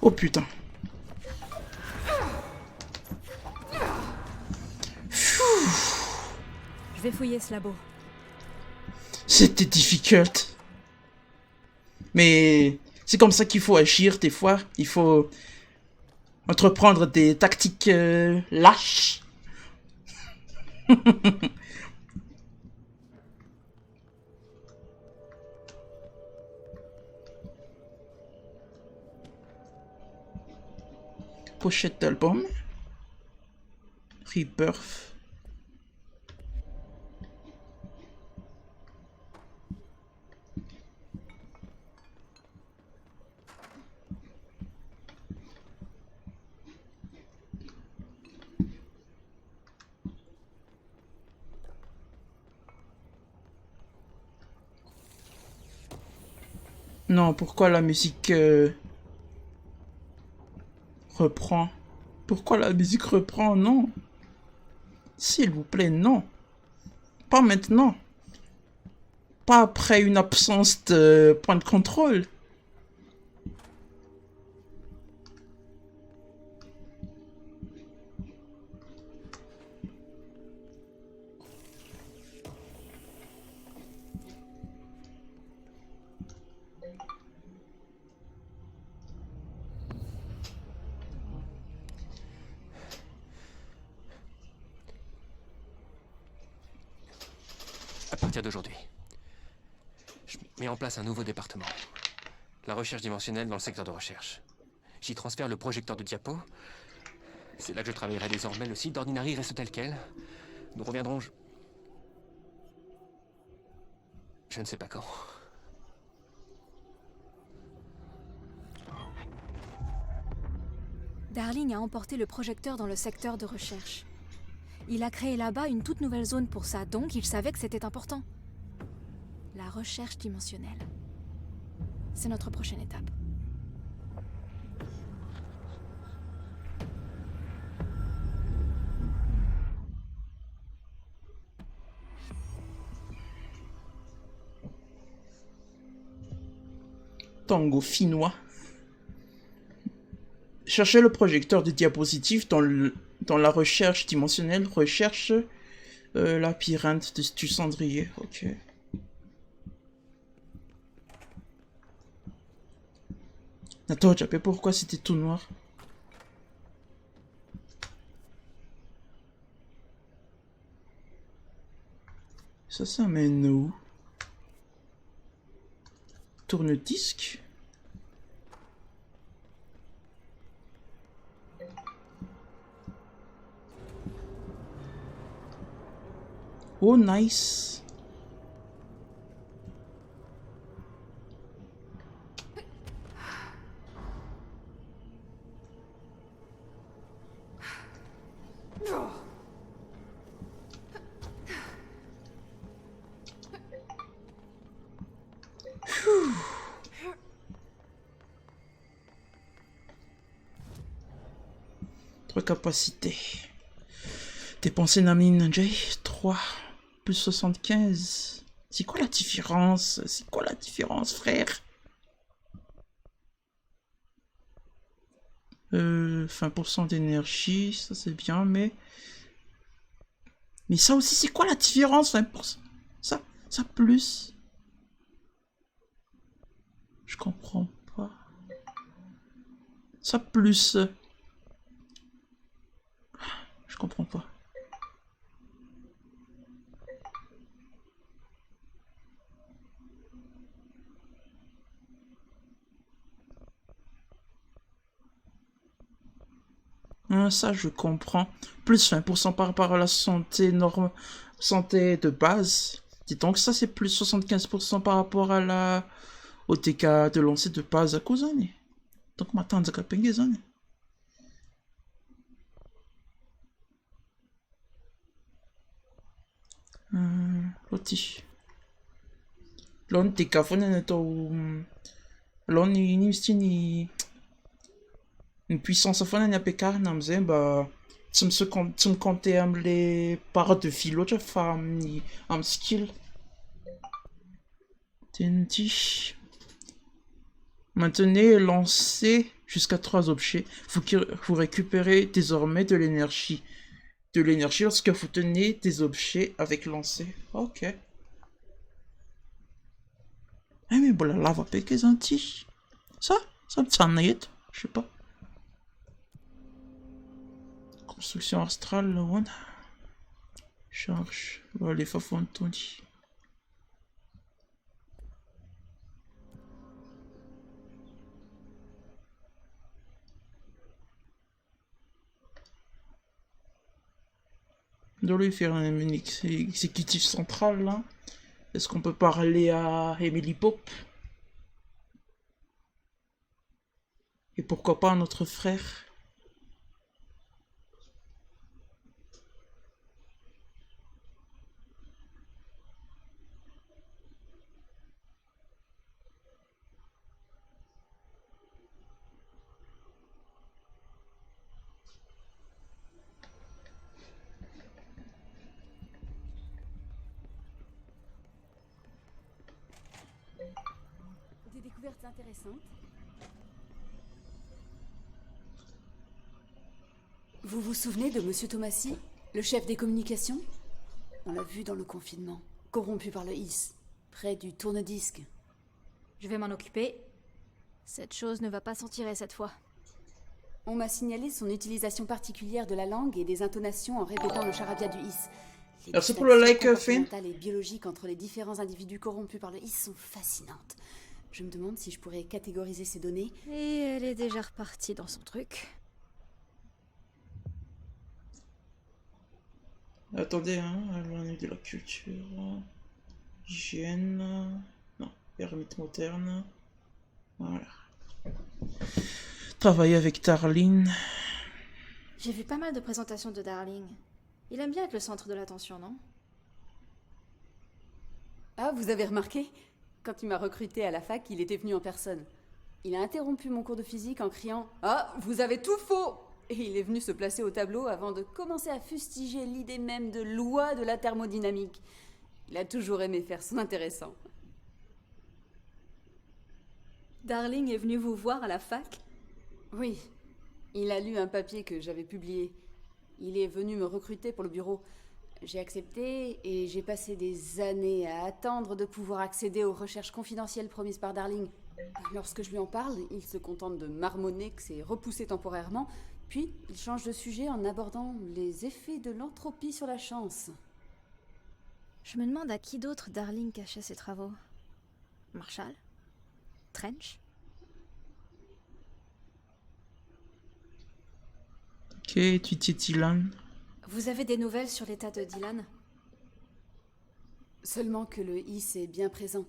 Oh putain. Je vais fouiller ce labo. C'était difficile. Mais c'est comme ça qu'il faut agir des fois. Il faut entreprendre des tactiques lâches. Pochette d'album. Rebirth. Non, pourquoi la musique reprend? Pourquoi la musique reprend? Non. S'il vous plaît, non. Pas maintenant. Pas après une absence de point de contrôle. À partir d'aujourd'hui, je mets en place un nouveau département. La recherche dimensionnelle dans le secteur de recherche. J'y transfère le projecteur de diapo. C'est là que je travaillerai désormais. Le site d'Ordinary reste tel quel. Nous reviendrons... Je ne sais pas quand. Darling a emporté le projecteur dans le secteur de recherche. Il a créé là-bas une toute nouvelle zone pour ça, donc il savait que c'était important. La recherche dimensionnelle. C'est notre prochaine étape. Tango finnois. Cherchez le projecteur de diapositive dans la recherche dimensionnelle. Recherche labyrinthe du cendrier. Ok. Attends, tu sais pourquoi c'était tout noir? Ça mène où? Tourne-disque. Oh, nice. Capacité. Dépenser Namine J 3 plus 75. C'est quoi la différence? C'est quoi la différence, frère? 20% d'énergie, ça c'est bien, mais ça aussi, c'est quoi la différence? 20%. Ça plus. Je comprends pas. Ça plus. Je comprends pas. Ça, je comprends. Plus 20% par rapport à la santé santé de base. Dis donc, ça, c'est plus 75% par rapport à au TK de lancer de base à cause d'année. Donc, maintenant, on a payé les années. Loti. Lon TK fone to. Lon ni une puissance fone na pekar namze ba. Tu me compter les parts de philo, tu fais un skill. Tenti. Maintenez lancer jusqu'à 3 objets. Vous récupérez désormais de l'énergie. Lorsque vous tenez des objets avec lancer. Ok. Ah, mais bon, la lava peke zanti. Ça me semble net. Je sais pas. Construction astrale, là, on. Charge. Voilà, les fafons de ton dit. On doit lui faire un exécutif central, là. Est-ce qu'on peut parler à Emily Pop? Et pourquoi pas à notre frère? Des découvertes intéressantes. Vous vous souvenez de Monsieur Thomasy, le chef des communications? On l'a vu dans le confinement, corrompu par le IS, près du tourne-disque. Je vais m'en occuper. Cette chose ne va pas s'en tirer cette fois. On m'a signalé son utilisation particulière de la langue et des intonations en répétant le charabia du IS. Les Merci pour le like, distinctions Finn. comportementales et biologiques entre les différents individus corrompus par le IS sont fascinantes. Je me demande si je pourrais catégoriser ces données. Et elle est déjà repartie dans son truc. Attendez, hein, on a eu de la culture, hygiène, non, ermite moderne, voilà. Travailler avec Darlene. J'ai vu pas mal de présentations de Darling. Il aime bien être le centre de l'attention, non? Ah, vous avez remarqué? Quand il m'a recruté à la fac, il était venu en personne. Il a interrompu mon cours de physique en criant « Ah, vous avez tout faux !» Et il est venu se placer au tableau avant de commencer à fustiger l'idée même de loi de la thermodynamique. Il a toujours aimé faire son intéressant. Darling est venu vous voir à la fac? Oui, il a lu un papier que j'avais publié. Il est venu me recruter pour le bureau. J'ai accepté et j'ai passé des années à attendre de pouvoir accéder aux recherches confidentielles promises par Darling. Lorsque je lui en parle, il se contente de marmonner que c'est repoussé temporairement, puis il change de sujet en abordant les effets de l'entropie sur la chance. Je me demande à qui d'autre Darling cachait ses travaux. Marshall? Trench? Ok, tu t'es Dylan. Vous avez des nouvelles sur l'état de Dylan? Seulement que le IS est bien présent,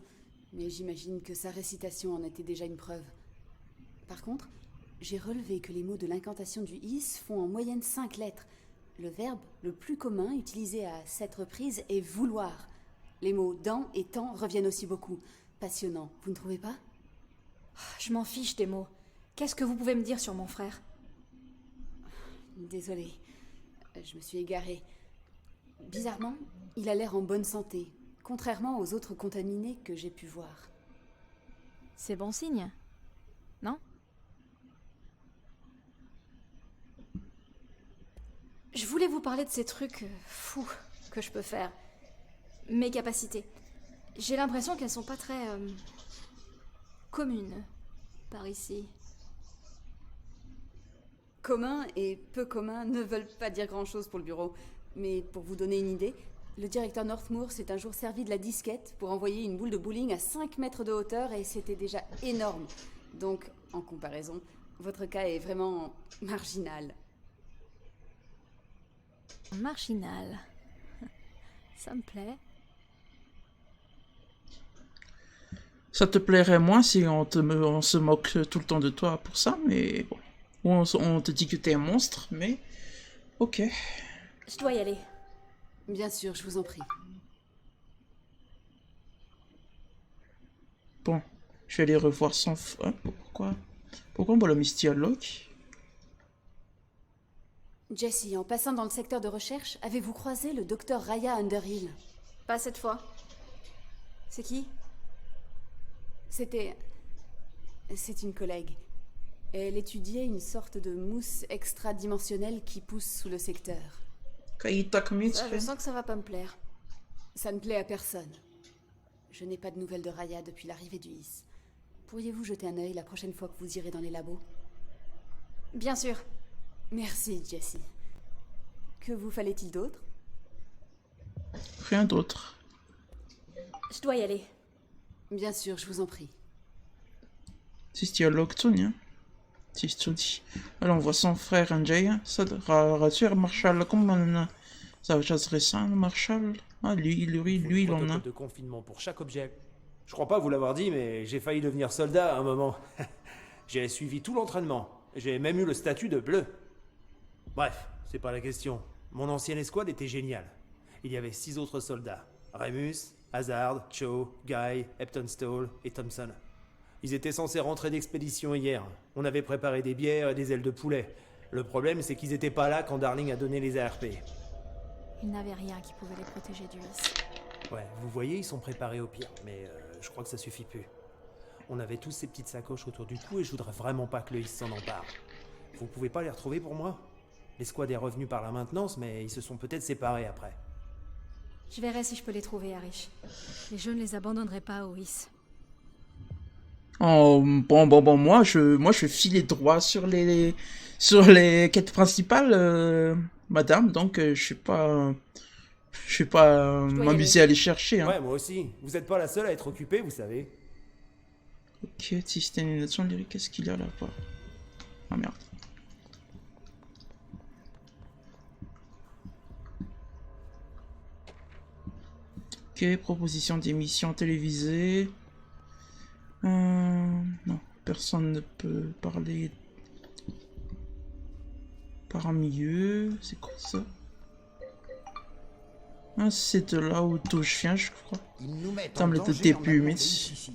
mais j'imagine que sa récitation en était déjà une preuve. Par contre, j'ai relevé que les mots de l'incantation du IS font en moyenne 5 lettres. Le verbe le plus commun utilisé à 7 reprises est vouloir. Les mots dans et temps reviennent aussi beaucoup. Passionnant, vous ne trouvez pas? Je m'en fiche des mots. Qu'est-ce que vous pouvez me dire sur mon frère? Désolée, je me suis égarée. Bizarrement, il a l'air en bonne santé, contrairement aux autres contaminés que j'ai pu voir. C'est bon signe, non? Je voulais vous parler de ces trucs fous que je peux faire. Mes capacités. J'ai l'impression qu'elles sont pas très communes par ici. Commun et peu commun ne veulent pas dire grand-chose pour le bureau. Mais pour vous donner une idée, le directeur Northmour s'est un jour servi de la disquette pour envoyer une boule de bowling à 5 mètres de hauteur et c'était déjà énorme. Donc, en comparaison, votre cas est vraiment marginal. Marginal. Ça me plaît. Ça te plairait moins si on se moque tout le temps de toi pour ça, mais bon. On te dit que t'es un monstre, mais... Ok. Je dois y aller. Bien sûr, je vous en prie. Bon, je vais aller revoir son... Hein, pourquoi on voit la Misty à Locke? Jessie, en passant dans le secteur de recherche, avez-vous croisé le docteur Raya Underhill? Pas cette fois. C'est qui? C'est une collègue. Elle étudiait une sorte de mousse extradimensionnelle qui pousse sous le secteur. Je sens que ça va pas me plaire. Ça ne plaît à personne. Je n'ai pas de nouvelles de Raya depuis l'arrivée du His. Pourriez-vous jeter un œil la prochaine fois que vous irez dans les labos? Bien sûr. Merci, Jessie. Que vous fallait-il d'autre? Rien d'autre. Je dois y aller. Bien sûr, je vous en prie. Sist jag lågt ja. Sist så dit. Alors on voit son frère Anjay. Ça rassure Marshall comme un. Ça récent Marshall. Ah lui il en a. De confinement pour chaque objet. Je crois pas vous l'avoir dit, mais j'ai failli devenir soldat à un moment. J'ai suivi tout l'entraînement. J'ai même eu le statut de bleu. Bref, c'est pas la question. Mon ancienne escouade était géniale. Il y avait 6 autres soldats. Remus, Hazard, Cho, Guy, Heptonstall et Thompson. Ils étaient censés rentrer d'expédition hier. On avait préparé des bières et des ailes de poulet. Le problème, c'est qu'ils étaient pas là quand Darling a donné les ARP. Ils n'avaient rien qui pouvait les protéger du His. Ouais, vous voyez, ils sont préparés au pire, mais je crois que ça suffit plus. On avait tous ces petites sacoches autour du cou et je voudrais vraiment pas que le His s'en empare. Vous pouvez pas les retrouver pour moi? L'escouade est revenue par la maintenance, mais ils se sont peut-être séparés après. Je verrai si je peux les trouver, Arish. Les jeux ne les abandonneraient pas au His. Oh, bon, moi je filais droit sur les quêtes principales, madame, donc je vais pas m'amuser à les chercher. Hein. Ouais, moi aussi. Vous êtes pas la seule à être occupée, vous savez. Ok, système d'animation lyrique, qu'est-ce qu'il y a là-bas? Ah merde. Ok, proposition d'émission télévisée. Non, personne ne peut parler parmi eux. C'est quoi ça? Ah, c'est de là où tout je viens, je crois. Ils nous mettent Semble en être danger en début, amont mais de ici.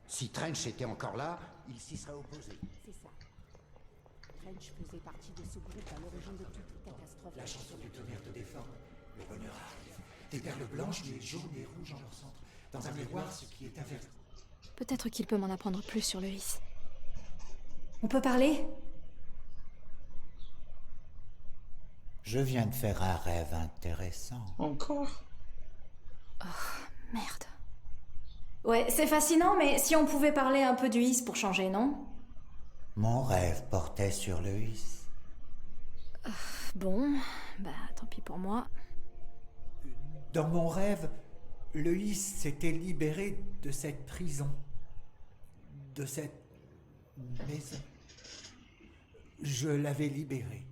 Si Trench était encore là, il s'y serait opposé. C'est ça. Trench faisait partie de ce groupe à l'origine de toute catastrophe. La chanson du tonnerre te défend. Le bonheur arrive. Des perles blanches, des jaunes et rouges en leur centre. Dans un miroir, ce qui est inverti. Peut-être qu'il peut m'en apprendre plus sur le His. On peut parler? Je viens de faire un rêve intéressant. Encore? Merde. Ouais, c'est fascinant, mais si on pouvait parler un peu du His pour changer, non? Mon rêve portait sur le His. Bon, bah tant pis pour moi. Dans mon rêve, le His s'était libéré de cette prison. De cette maison. Je l'avais libéré.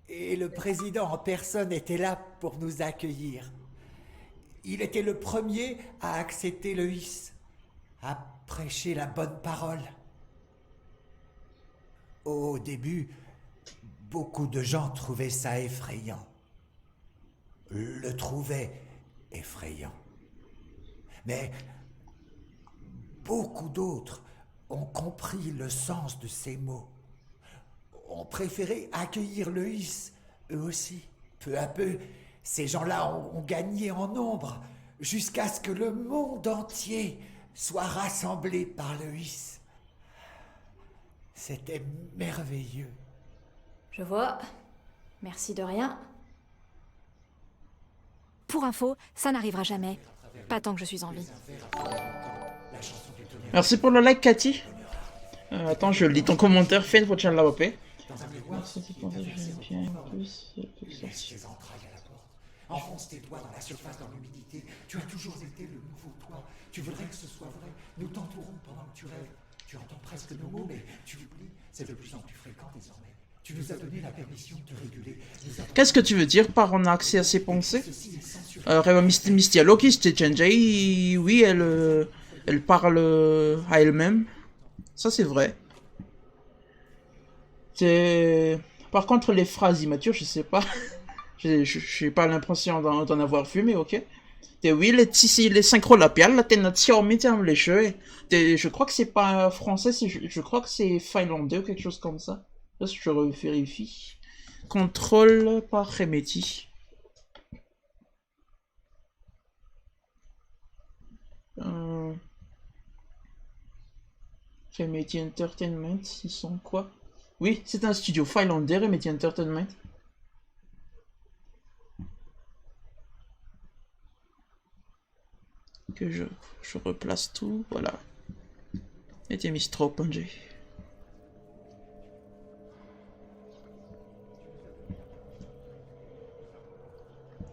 Et le président en personne était là pour nous accueillir. Il était le premier à accepter le His, à prêcher la bonne parole. Au début, beaucoup de gens trouvaient ça effrayant. Le trouvaient effrayant. Mais beaucoup d'autres ont compris le sens de ces mots. Ont préféré accueillir le His, eux aussi. Peu à peu, ces gens-là ont gagné en nombre, jusqu'à ce que le monde entier soit rassemblé par le His. C'était merveilleux. Je vois. Merci de rien. Pour info, ça n'arrivera jamais. Pas tant que je suis en vie. Merci pour le like, Cathy. Attends, je lis ton commentaire. Fais une prochaine la paix. Merci, c'est pour ça que je viens plus. Tes entrailles à la porte. Enfonce tes doigts dans la surface, dans l'humidité. Tu as toujours été le nouveau toi. Tu voudrais que ce soit vrai. Nous t'entourons pendant que tu rêves. Tu entends presque nos mots, mais tu oublies. C'est de plus en plus fréquent désormais. Tu nous as donné la permission de te réguler. Qu'est-ce que tu veux dire par on a accès à ses pensées? Misty Loki, c'était Chenjay. Oui, elle parle à elle-même. Ça, c'est vrai. Par contre, les phrases immatures, je sais pas. J'ai pas l'impression d'en avoir vu, mais ok. Oui, les synchro-labiales, la tenation, mettez les cheveux. Je crois que c'est pas français, je crois que c'est finlandais ou quelque chose comme ça. Là, je vérifie. Contrôle par Remedy. Remedy Entertainment, ils sont quoi? Oui, c'est un studio finlandais, Remedy Entertainment. que je replace tout, voilà. Et t'es mis trop pongé.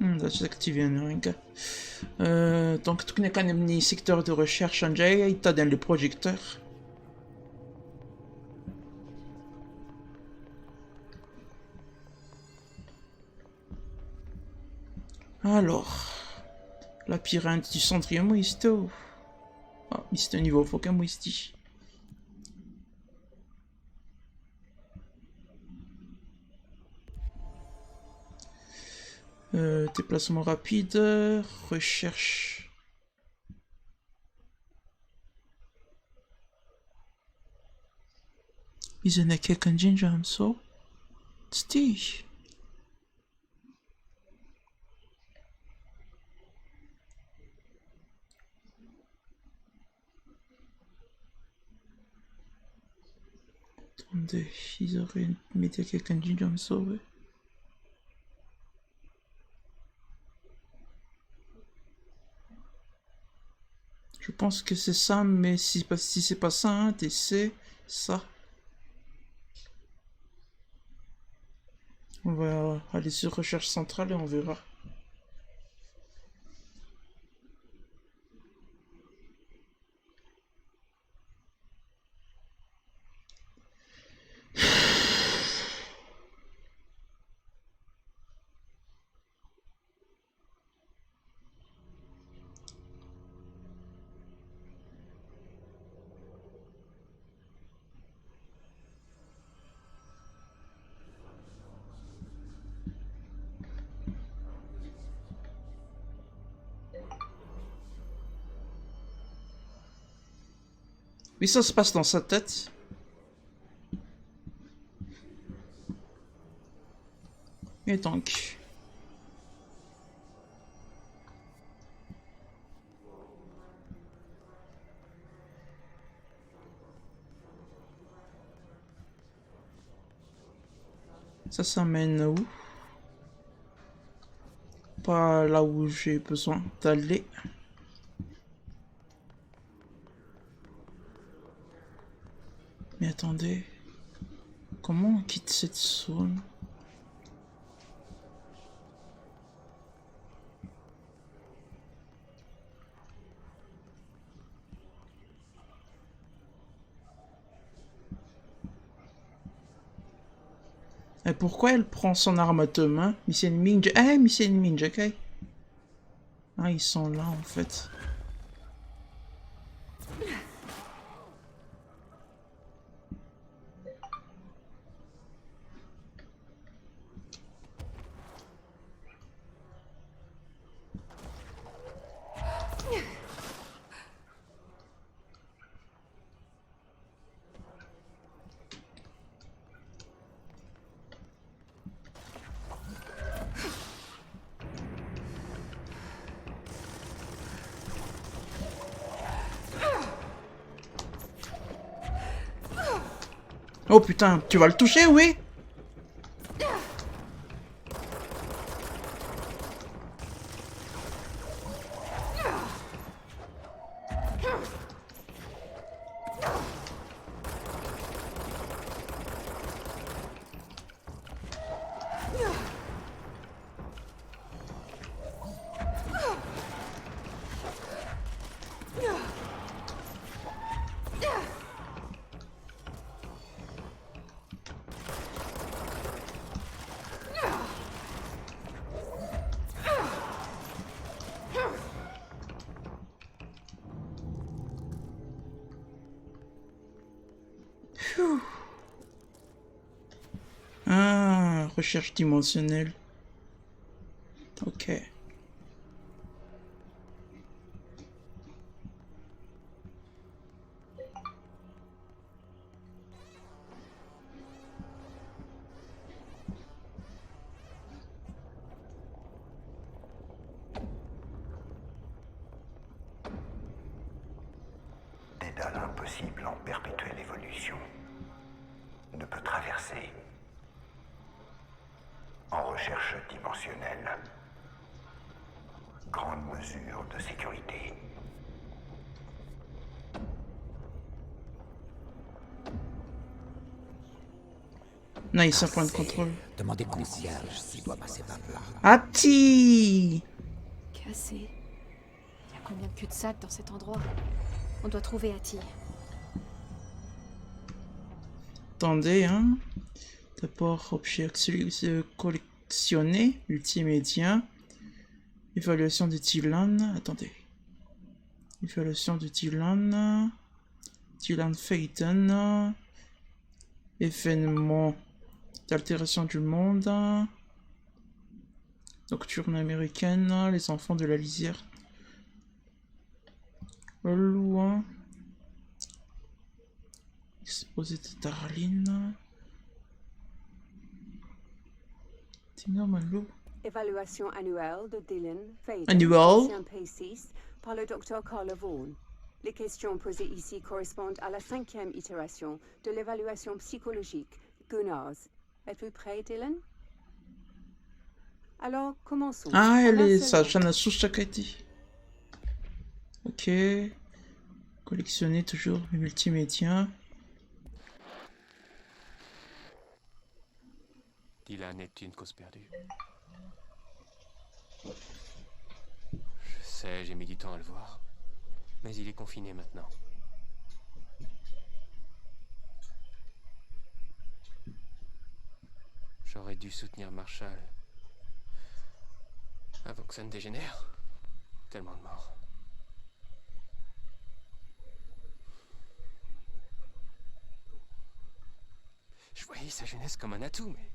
Désactiver un ring. Donc tout n'est qu'un mini secteur de recherche en J, il t'a dans le projecteur. Alors, labyrinthe du centrium Wisto. Ah, c'est un niveau faut qu'un Wisti. Déplacement rapide, recherche. Isn't a cake and ginger, I'm so. Steve. Attendez, ils auraient mis a cake and ginger, I'm so, ouais. Je pense que c'est ça, mais si c'est pas ça, hein, c'est ça. On va aller sur recherche centrale et on verra. Oui, ça se passe dans sa tête. Et donc... Ça mène où? Pas là où j'ai besoin d'aller. Mais attendez, comment on quitte cette zone? Et pourquoi elle prend son arme à deux mains? Mais c'est une ninja. Ah, mais c'est une ninja, ok. Ah, ils sont là en fait. Oh putain, tu vas le toucher, oui? Ah, recherche dimensionnelle. Ok. Dédale impossible en perpétuelle évolution ne peut traverser. En recherche dimensionnelle. Grande mesure de sécurité. Nice, un point de contrôle. Demandez au concierge s'il doit passer par là. Ah, petit! Cassé. Il y a combien de cul-de-sac dans cet endroit? On doit trouver Hattie. Attendez, hein. D'abord, objet collectionné, multimédia. Évaluation de Dylan. Attendez. Évaluation de Dylan. Dylan Phaeton. Événement d'altération du monde. Nocturne américaine. Les enfants de la lisière. Loin. Exposé de Darlene. Tina Malo. Évaluation annuelle de Dylan Phaeton, Annuelle. ancien P6, par le docteur Carla Vaughan. Les questions posées ici correspondent à la 5e itération de l'évaluation psychologique Gunnars. Êtes-vous prêt, Dylan? Alors, commençons. Ah, elle On a est seulement- sa chaîne à sous-chakati. Ok. Collectionner toujours les multimédia. Dylan est une cause perdue. Je sais, j'ai mis du temps à le voir. Mais il est confiné maintenant. J'aurais dû soutenir Marshall. Avant que ça ne dégénère. Tellement de morts. Je voyais sa jeunesse comme un atout, mais...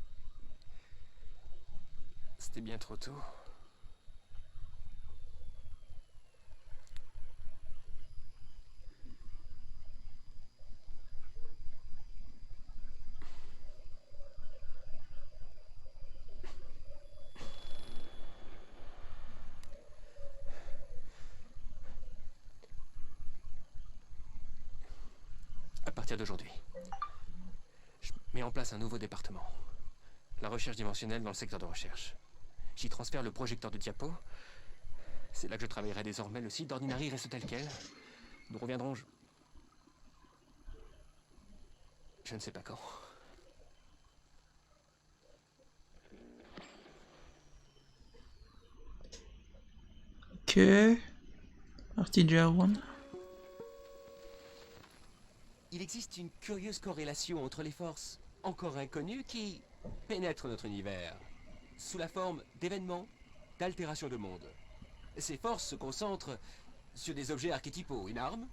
C'était bien trop tôt. À partir d'aujourd'hui, je mets en place un nouveau département. La recherche dimensionnelle dans le secteur de recherche. J'y transfère le projecteur de diapo. C'est là que je travaillerai désormais. Le site d'Ordinary reste tel quel. Nous reviendrons... Je ne sais pas quand. Ok. Artidia One. Il existe une curieuse corrélation entre les forces encore inconnues qui pénètrent notre univers, sous la forme d'événements, d'altération de monde. Ces forces se concentrent sur des objets archétypaux, une arme,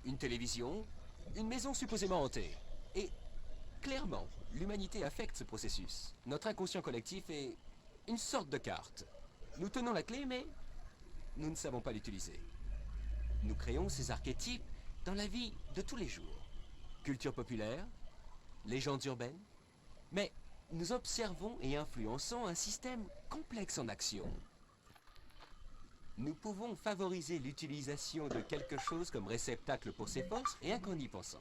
une télévision, une maison supposément hantée. Et clairement, l'humanité affecte ce processus. Notre inconscient collectif est une sorte de carte. Nous tenons la clé, mais nous ne savons pas l'utiliser. Nous créons ces archétypes dans la vie de tous les jours. Culture populaire, légendes urbaines, mais nous observons et influençons un système complexe en action. Nous pouvons favoriser l'utilisation de quelque chose comme réceptacle pour ces forces, rien qu'en y pensant.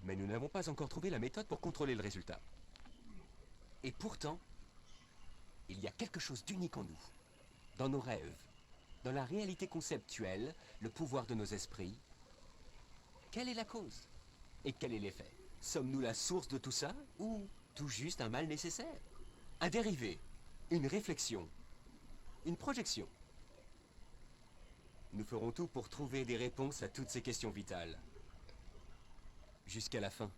Mais nous n'avons pas encore trouvé la méthode pour contrôler le résultat. Et pourtant, il y a quelque chose d'unique en nous, dans nos rêves, dans la réalité conceptuelle, le pouvoir de nos esprits. Quelle est la cause? Et quel est l'effet? Sommes-nous la source de tout ça? Ou tout juste un mal nécessaire? Un dérivé? Une réflexion? Une projection? Nous ferons tout pour trouver des réponses à toutes ces questions vitales. Jusqu'à la fin.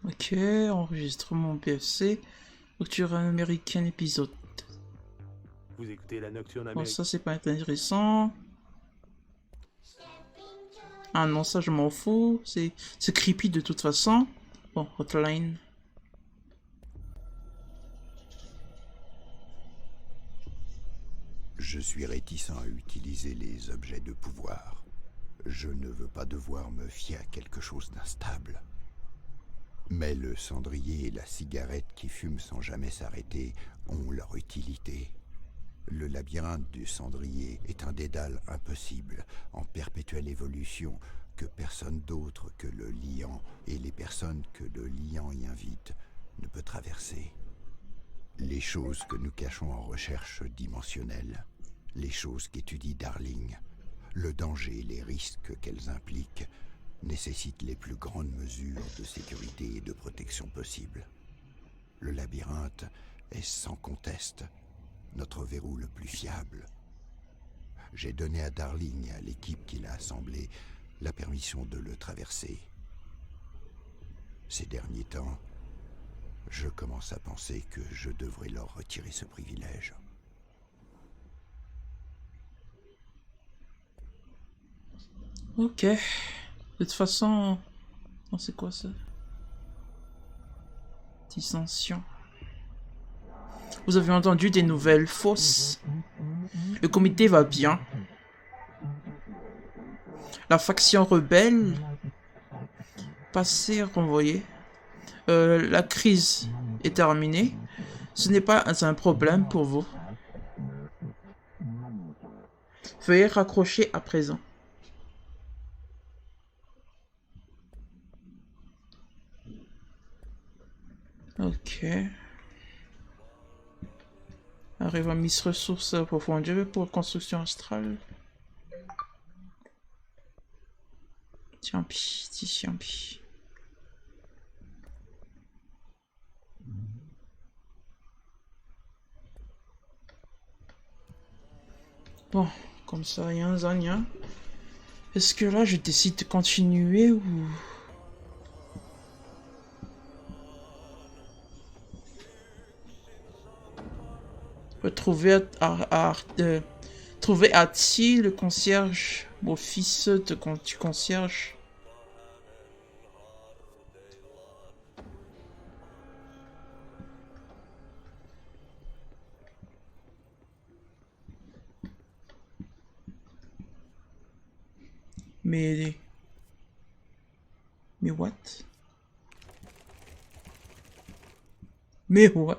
Ok, enregistrement PFC. Nocturne américaine épisode. Vous écoutez la Nocturne Bon, américaine. ça c'est pas intéressant. Ah non, ça je m'en fous. C'est creepy de toute façon. Bon, hotline. Je suis réticent à utiliser les objets de pouvoir. Je ne veux pas devoir me fier à quelque chose d'instable. Mais le cendrier et la cigarette qui fument sans jamais s'arrêter ont leur utilité. Le labyrinthe du cendrier est un dédale impossible, en perpétuelle évolution, que personne d'autre que le liant et les personnes que le liant y invite ne peut traverser. Les choses que nous cachons en recherche dimensionnelle, les choses qu'étudie Darling, le danger et les risques qu'elles impliquent, nécessite les plus grandes mesures de sécurité et de protection possibles. Le labyrinthe est sans conteste notre verrou le plus fiable. J'ai donné à Darling et à l'équipe qui l'a assemblé la permission de le traverser. Ces derniers temps, je commence à penser que je devrais leur retirer ce privilège. Ok. De toute façon... Non, c'est quoi ça? Dissension. Vous avez entendu des nouvelles fausses. Le comité va bien. La faction rebelle passée renvoyée. La crise est terminée. Ce n'est pas un problème pour vous. Veuillez raccrocher à présent. Ok. Arrive à Miss Ressources approfondies pour construction astrale. Tiens, tiens, bon, comme ça, rien, rien. Est-ce que là, je décide de continuer ou... Trouver trouver Ati, le concierge, au fils du concierge. Mais what? Mais what?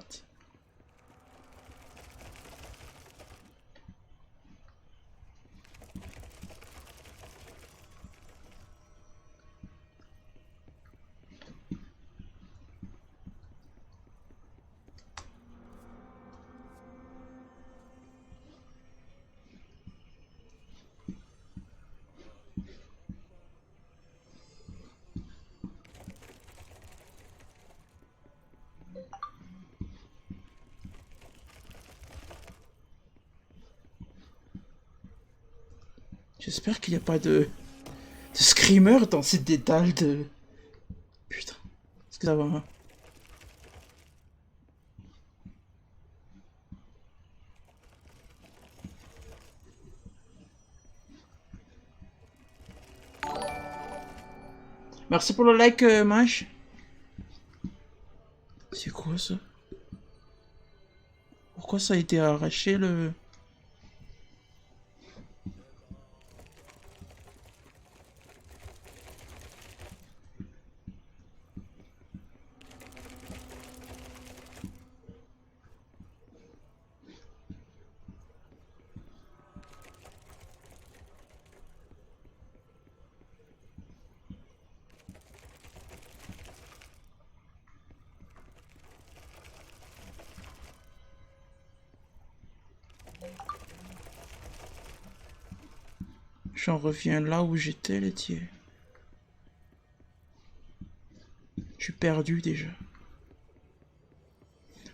J'espère qu'il n'y a pas de screamer dans ces dédales de... Putain. Est-ce que ça va, hein? Merci pour le like, Mage. C'est quoi ça? Pourquoi ça a été arraché le... J'en reviens là où j'étais, laitier. Je suis perdu déjà.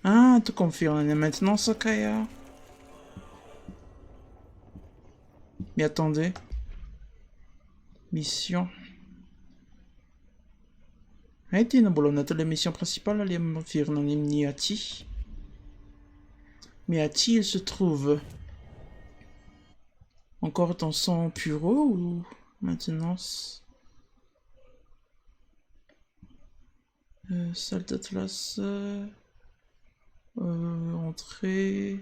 Ah, tout confirme maintenant, Sakaya. Mais attendez. Mission. Haiti na bolona la mission principale, elle est Miati. Miati, il se trouve encore dans son bureau ou maintenance? Salle d'Atlas. Entrée.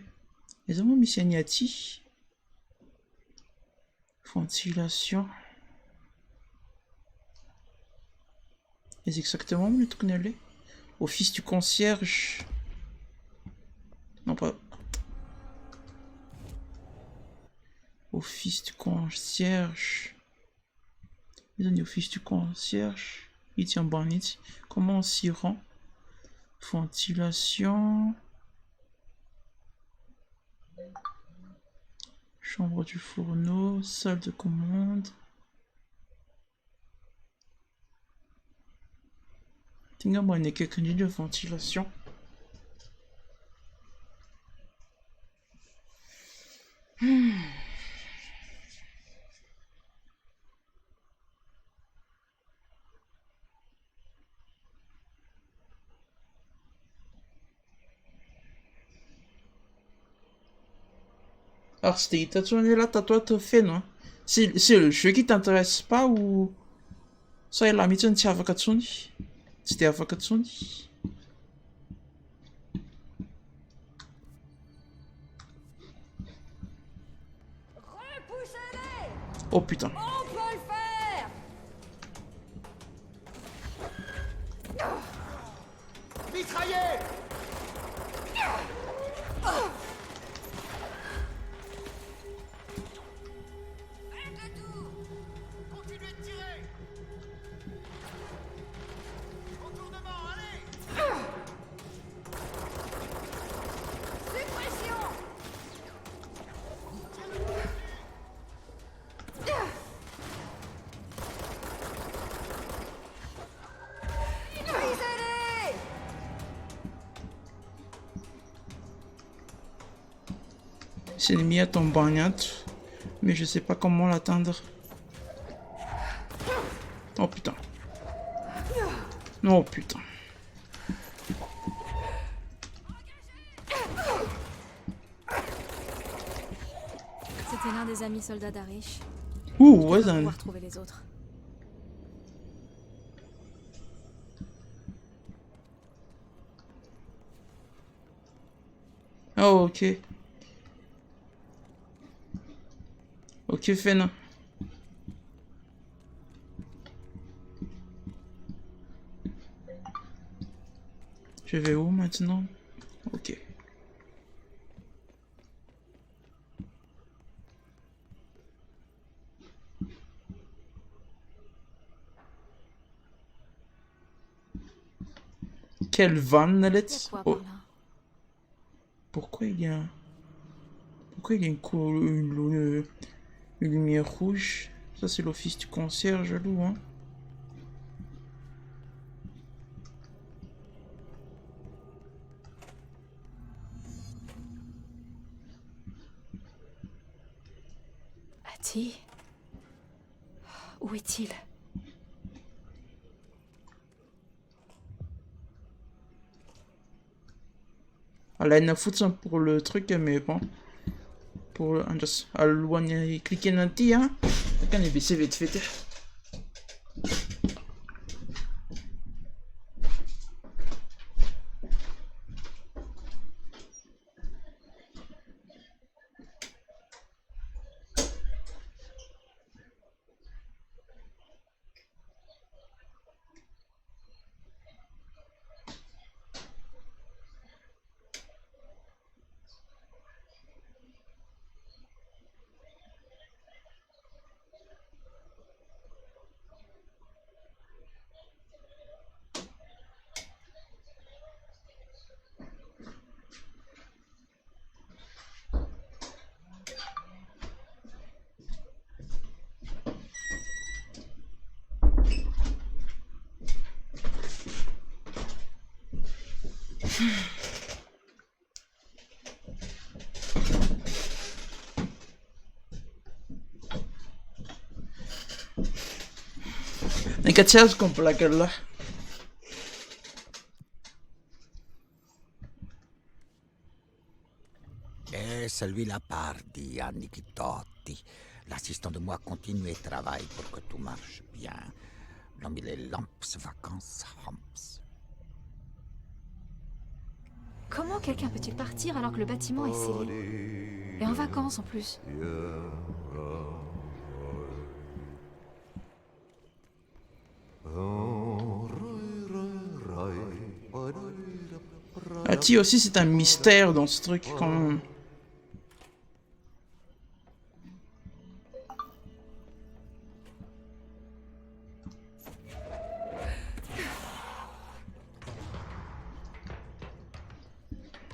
Les hommes Missianiati. Ventilation. C'est exactement le tunnel. Office du concierge. Non, pas. Office du concierge. Les amis, office du concierge. Il tient Barnett. Comment on s'y rend? Ventilation. Chambre du fourneau. Salle de commande. Tingamos une technique de ventilation. Alors, c'était là, t'as toi te fait, non? C'est le jeu qui t'intéresse pas ou ça la mise en tiavakatsuni? C'était avakatsuni. Repoussez-les! Oh putain. On peut le faire! Mitraillez! Faites le tour! Continuez de tirer! Retournement, allez! Suppression! Visez-les! C'est l'ennemi à ton bagnat, mais je sais pas comment l'atteindre. Oh putain. Oh putain. C'était l'un des amis soldats d'Arish. Ouh, Je ouais, dois ça. pouvoir trouver les autres. Oh, ok. Ok, Fen. Je vais où maintenant? Ok. Quelle vanne, Il y a Alex? quoi Oh, par là? pourquoi il y a... Pourquoi il y a une lumière rouge? Ça, c'est l'office du concierge, loup, hein? Hattie? Où est-il? Elle a une foutre ça pour le truc, mais bon. Pour just éloigner, cliquer nanti, hein? Kan je baisser vite fait. Nekatias con placarla. Et celui-là part, dit Annie Totti. L'assistant de moi continue et travaille pour que tout marche bien. L'homme, il est lamps, vacances, ramps. Comment quelqu'un peut-il partir alors que le bâtiment est scellé? Et en vacances en plus. Hattie aussi, c'est un mystère dans ce truc quand même.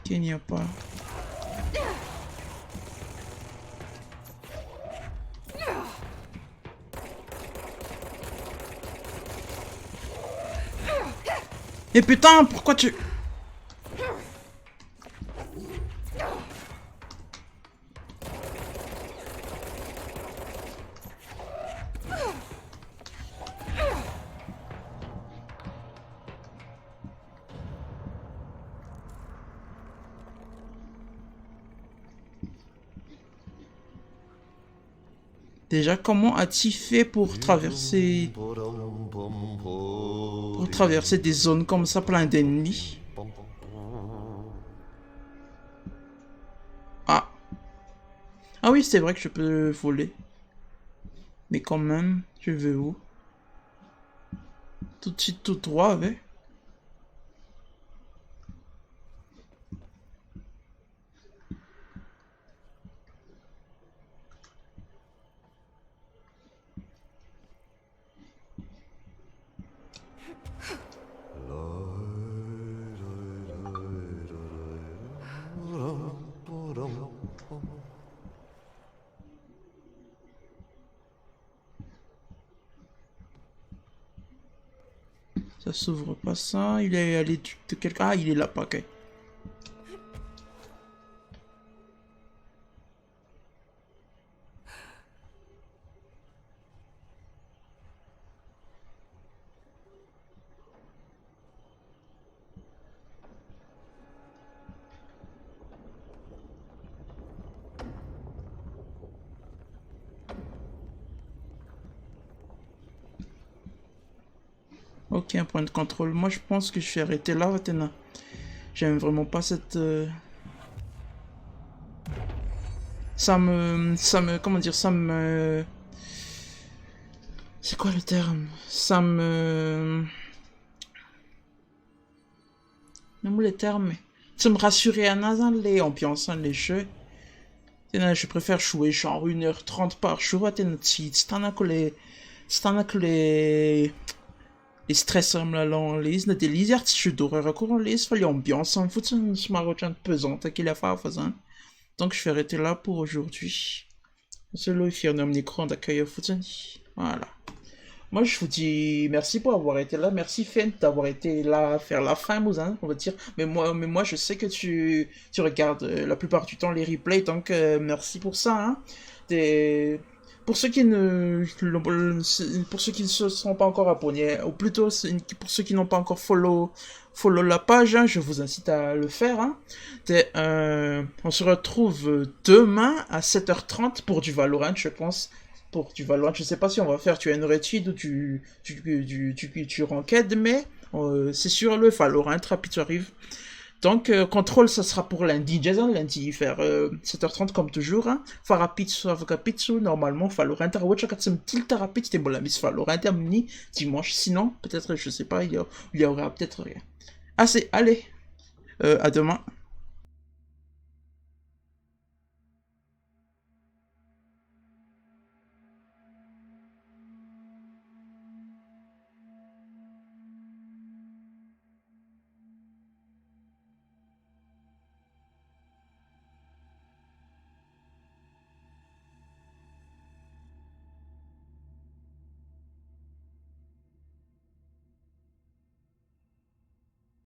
Qu'il n'y a pas. Mais putain, pourquoi tu... Déjà, comment a-t-il fait pour traverser des zones comme ça, plein d'ennemis? Ah. Ah oui, c'est vrai que je peux voler. Mais quand même, je vais où? Tout de suite, tout droit, ouais. Ça s'ouvre pas ça. Il est allé de quelqu'un. Ah, il est là, pas ok. Ok, un point de contrôle. Moi, je pense que je vais arrêter là, Vatena. J'aime vraiment pas cette... Comment dire, ça me... C'est quoi le terme? Ça me... Même les termes, mais... Ça me rassurait à dans les ambiances, dans les jeux. Je préfère jouer genre 1h30 par jour, Vatena. Si t'en que les stress là les na des jeux d'horreur courant les fallait ambiance en foot se marrant pesante qu'il a fait faisant. Donc je vais arrêter là pour aujourd'hui. C'est le fier d'un écran d'accueil foot. Voilà. Moi je vous dis merci pour avoir été là, merci Fent d'avoir été là faire la fin Mouzin, on va dire. Mais moi je sais que tu regardes la plupart du temps les replays, donc merci pour ça hein. Pour ceux qui ne se sont pas encore abonnés, ou plutôt pour ceux qui n'ont pas encore follow la page, hein, je vous incite à le faire. Hein. On se retrouve demain à 7h30 pour du Valorant, je pense. Pour du Valorant, je sais pas si on va faire tu une raid ou tu ranked, mais c'est sûr le Valorant rapide arrive. Donc, contrôle, ça sera pour lundi. Jason, lundi, faire 7h30 comme toujours. Hein. Farapitsu, Avokapitsu, normalement, Valorant. Tiltarapit, c'était bon, la mise Valorant, dimanche. Sinon, peut-être, je sais pas, il y aura peut-être rien. Allez, à demain.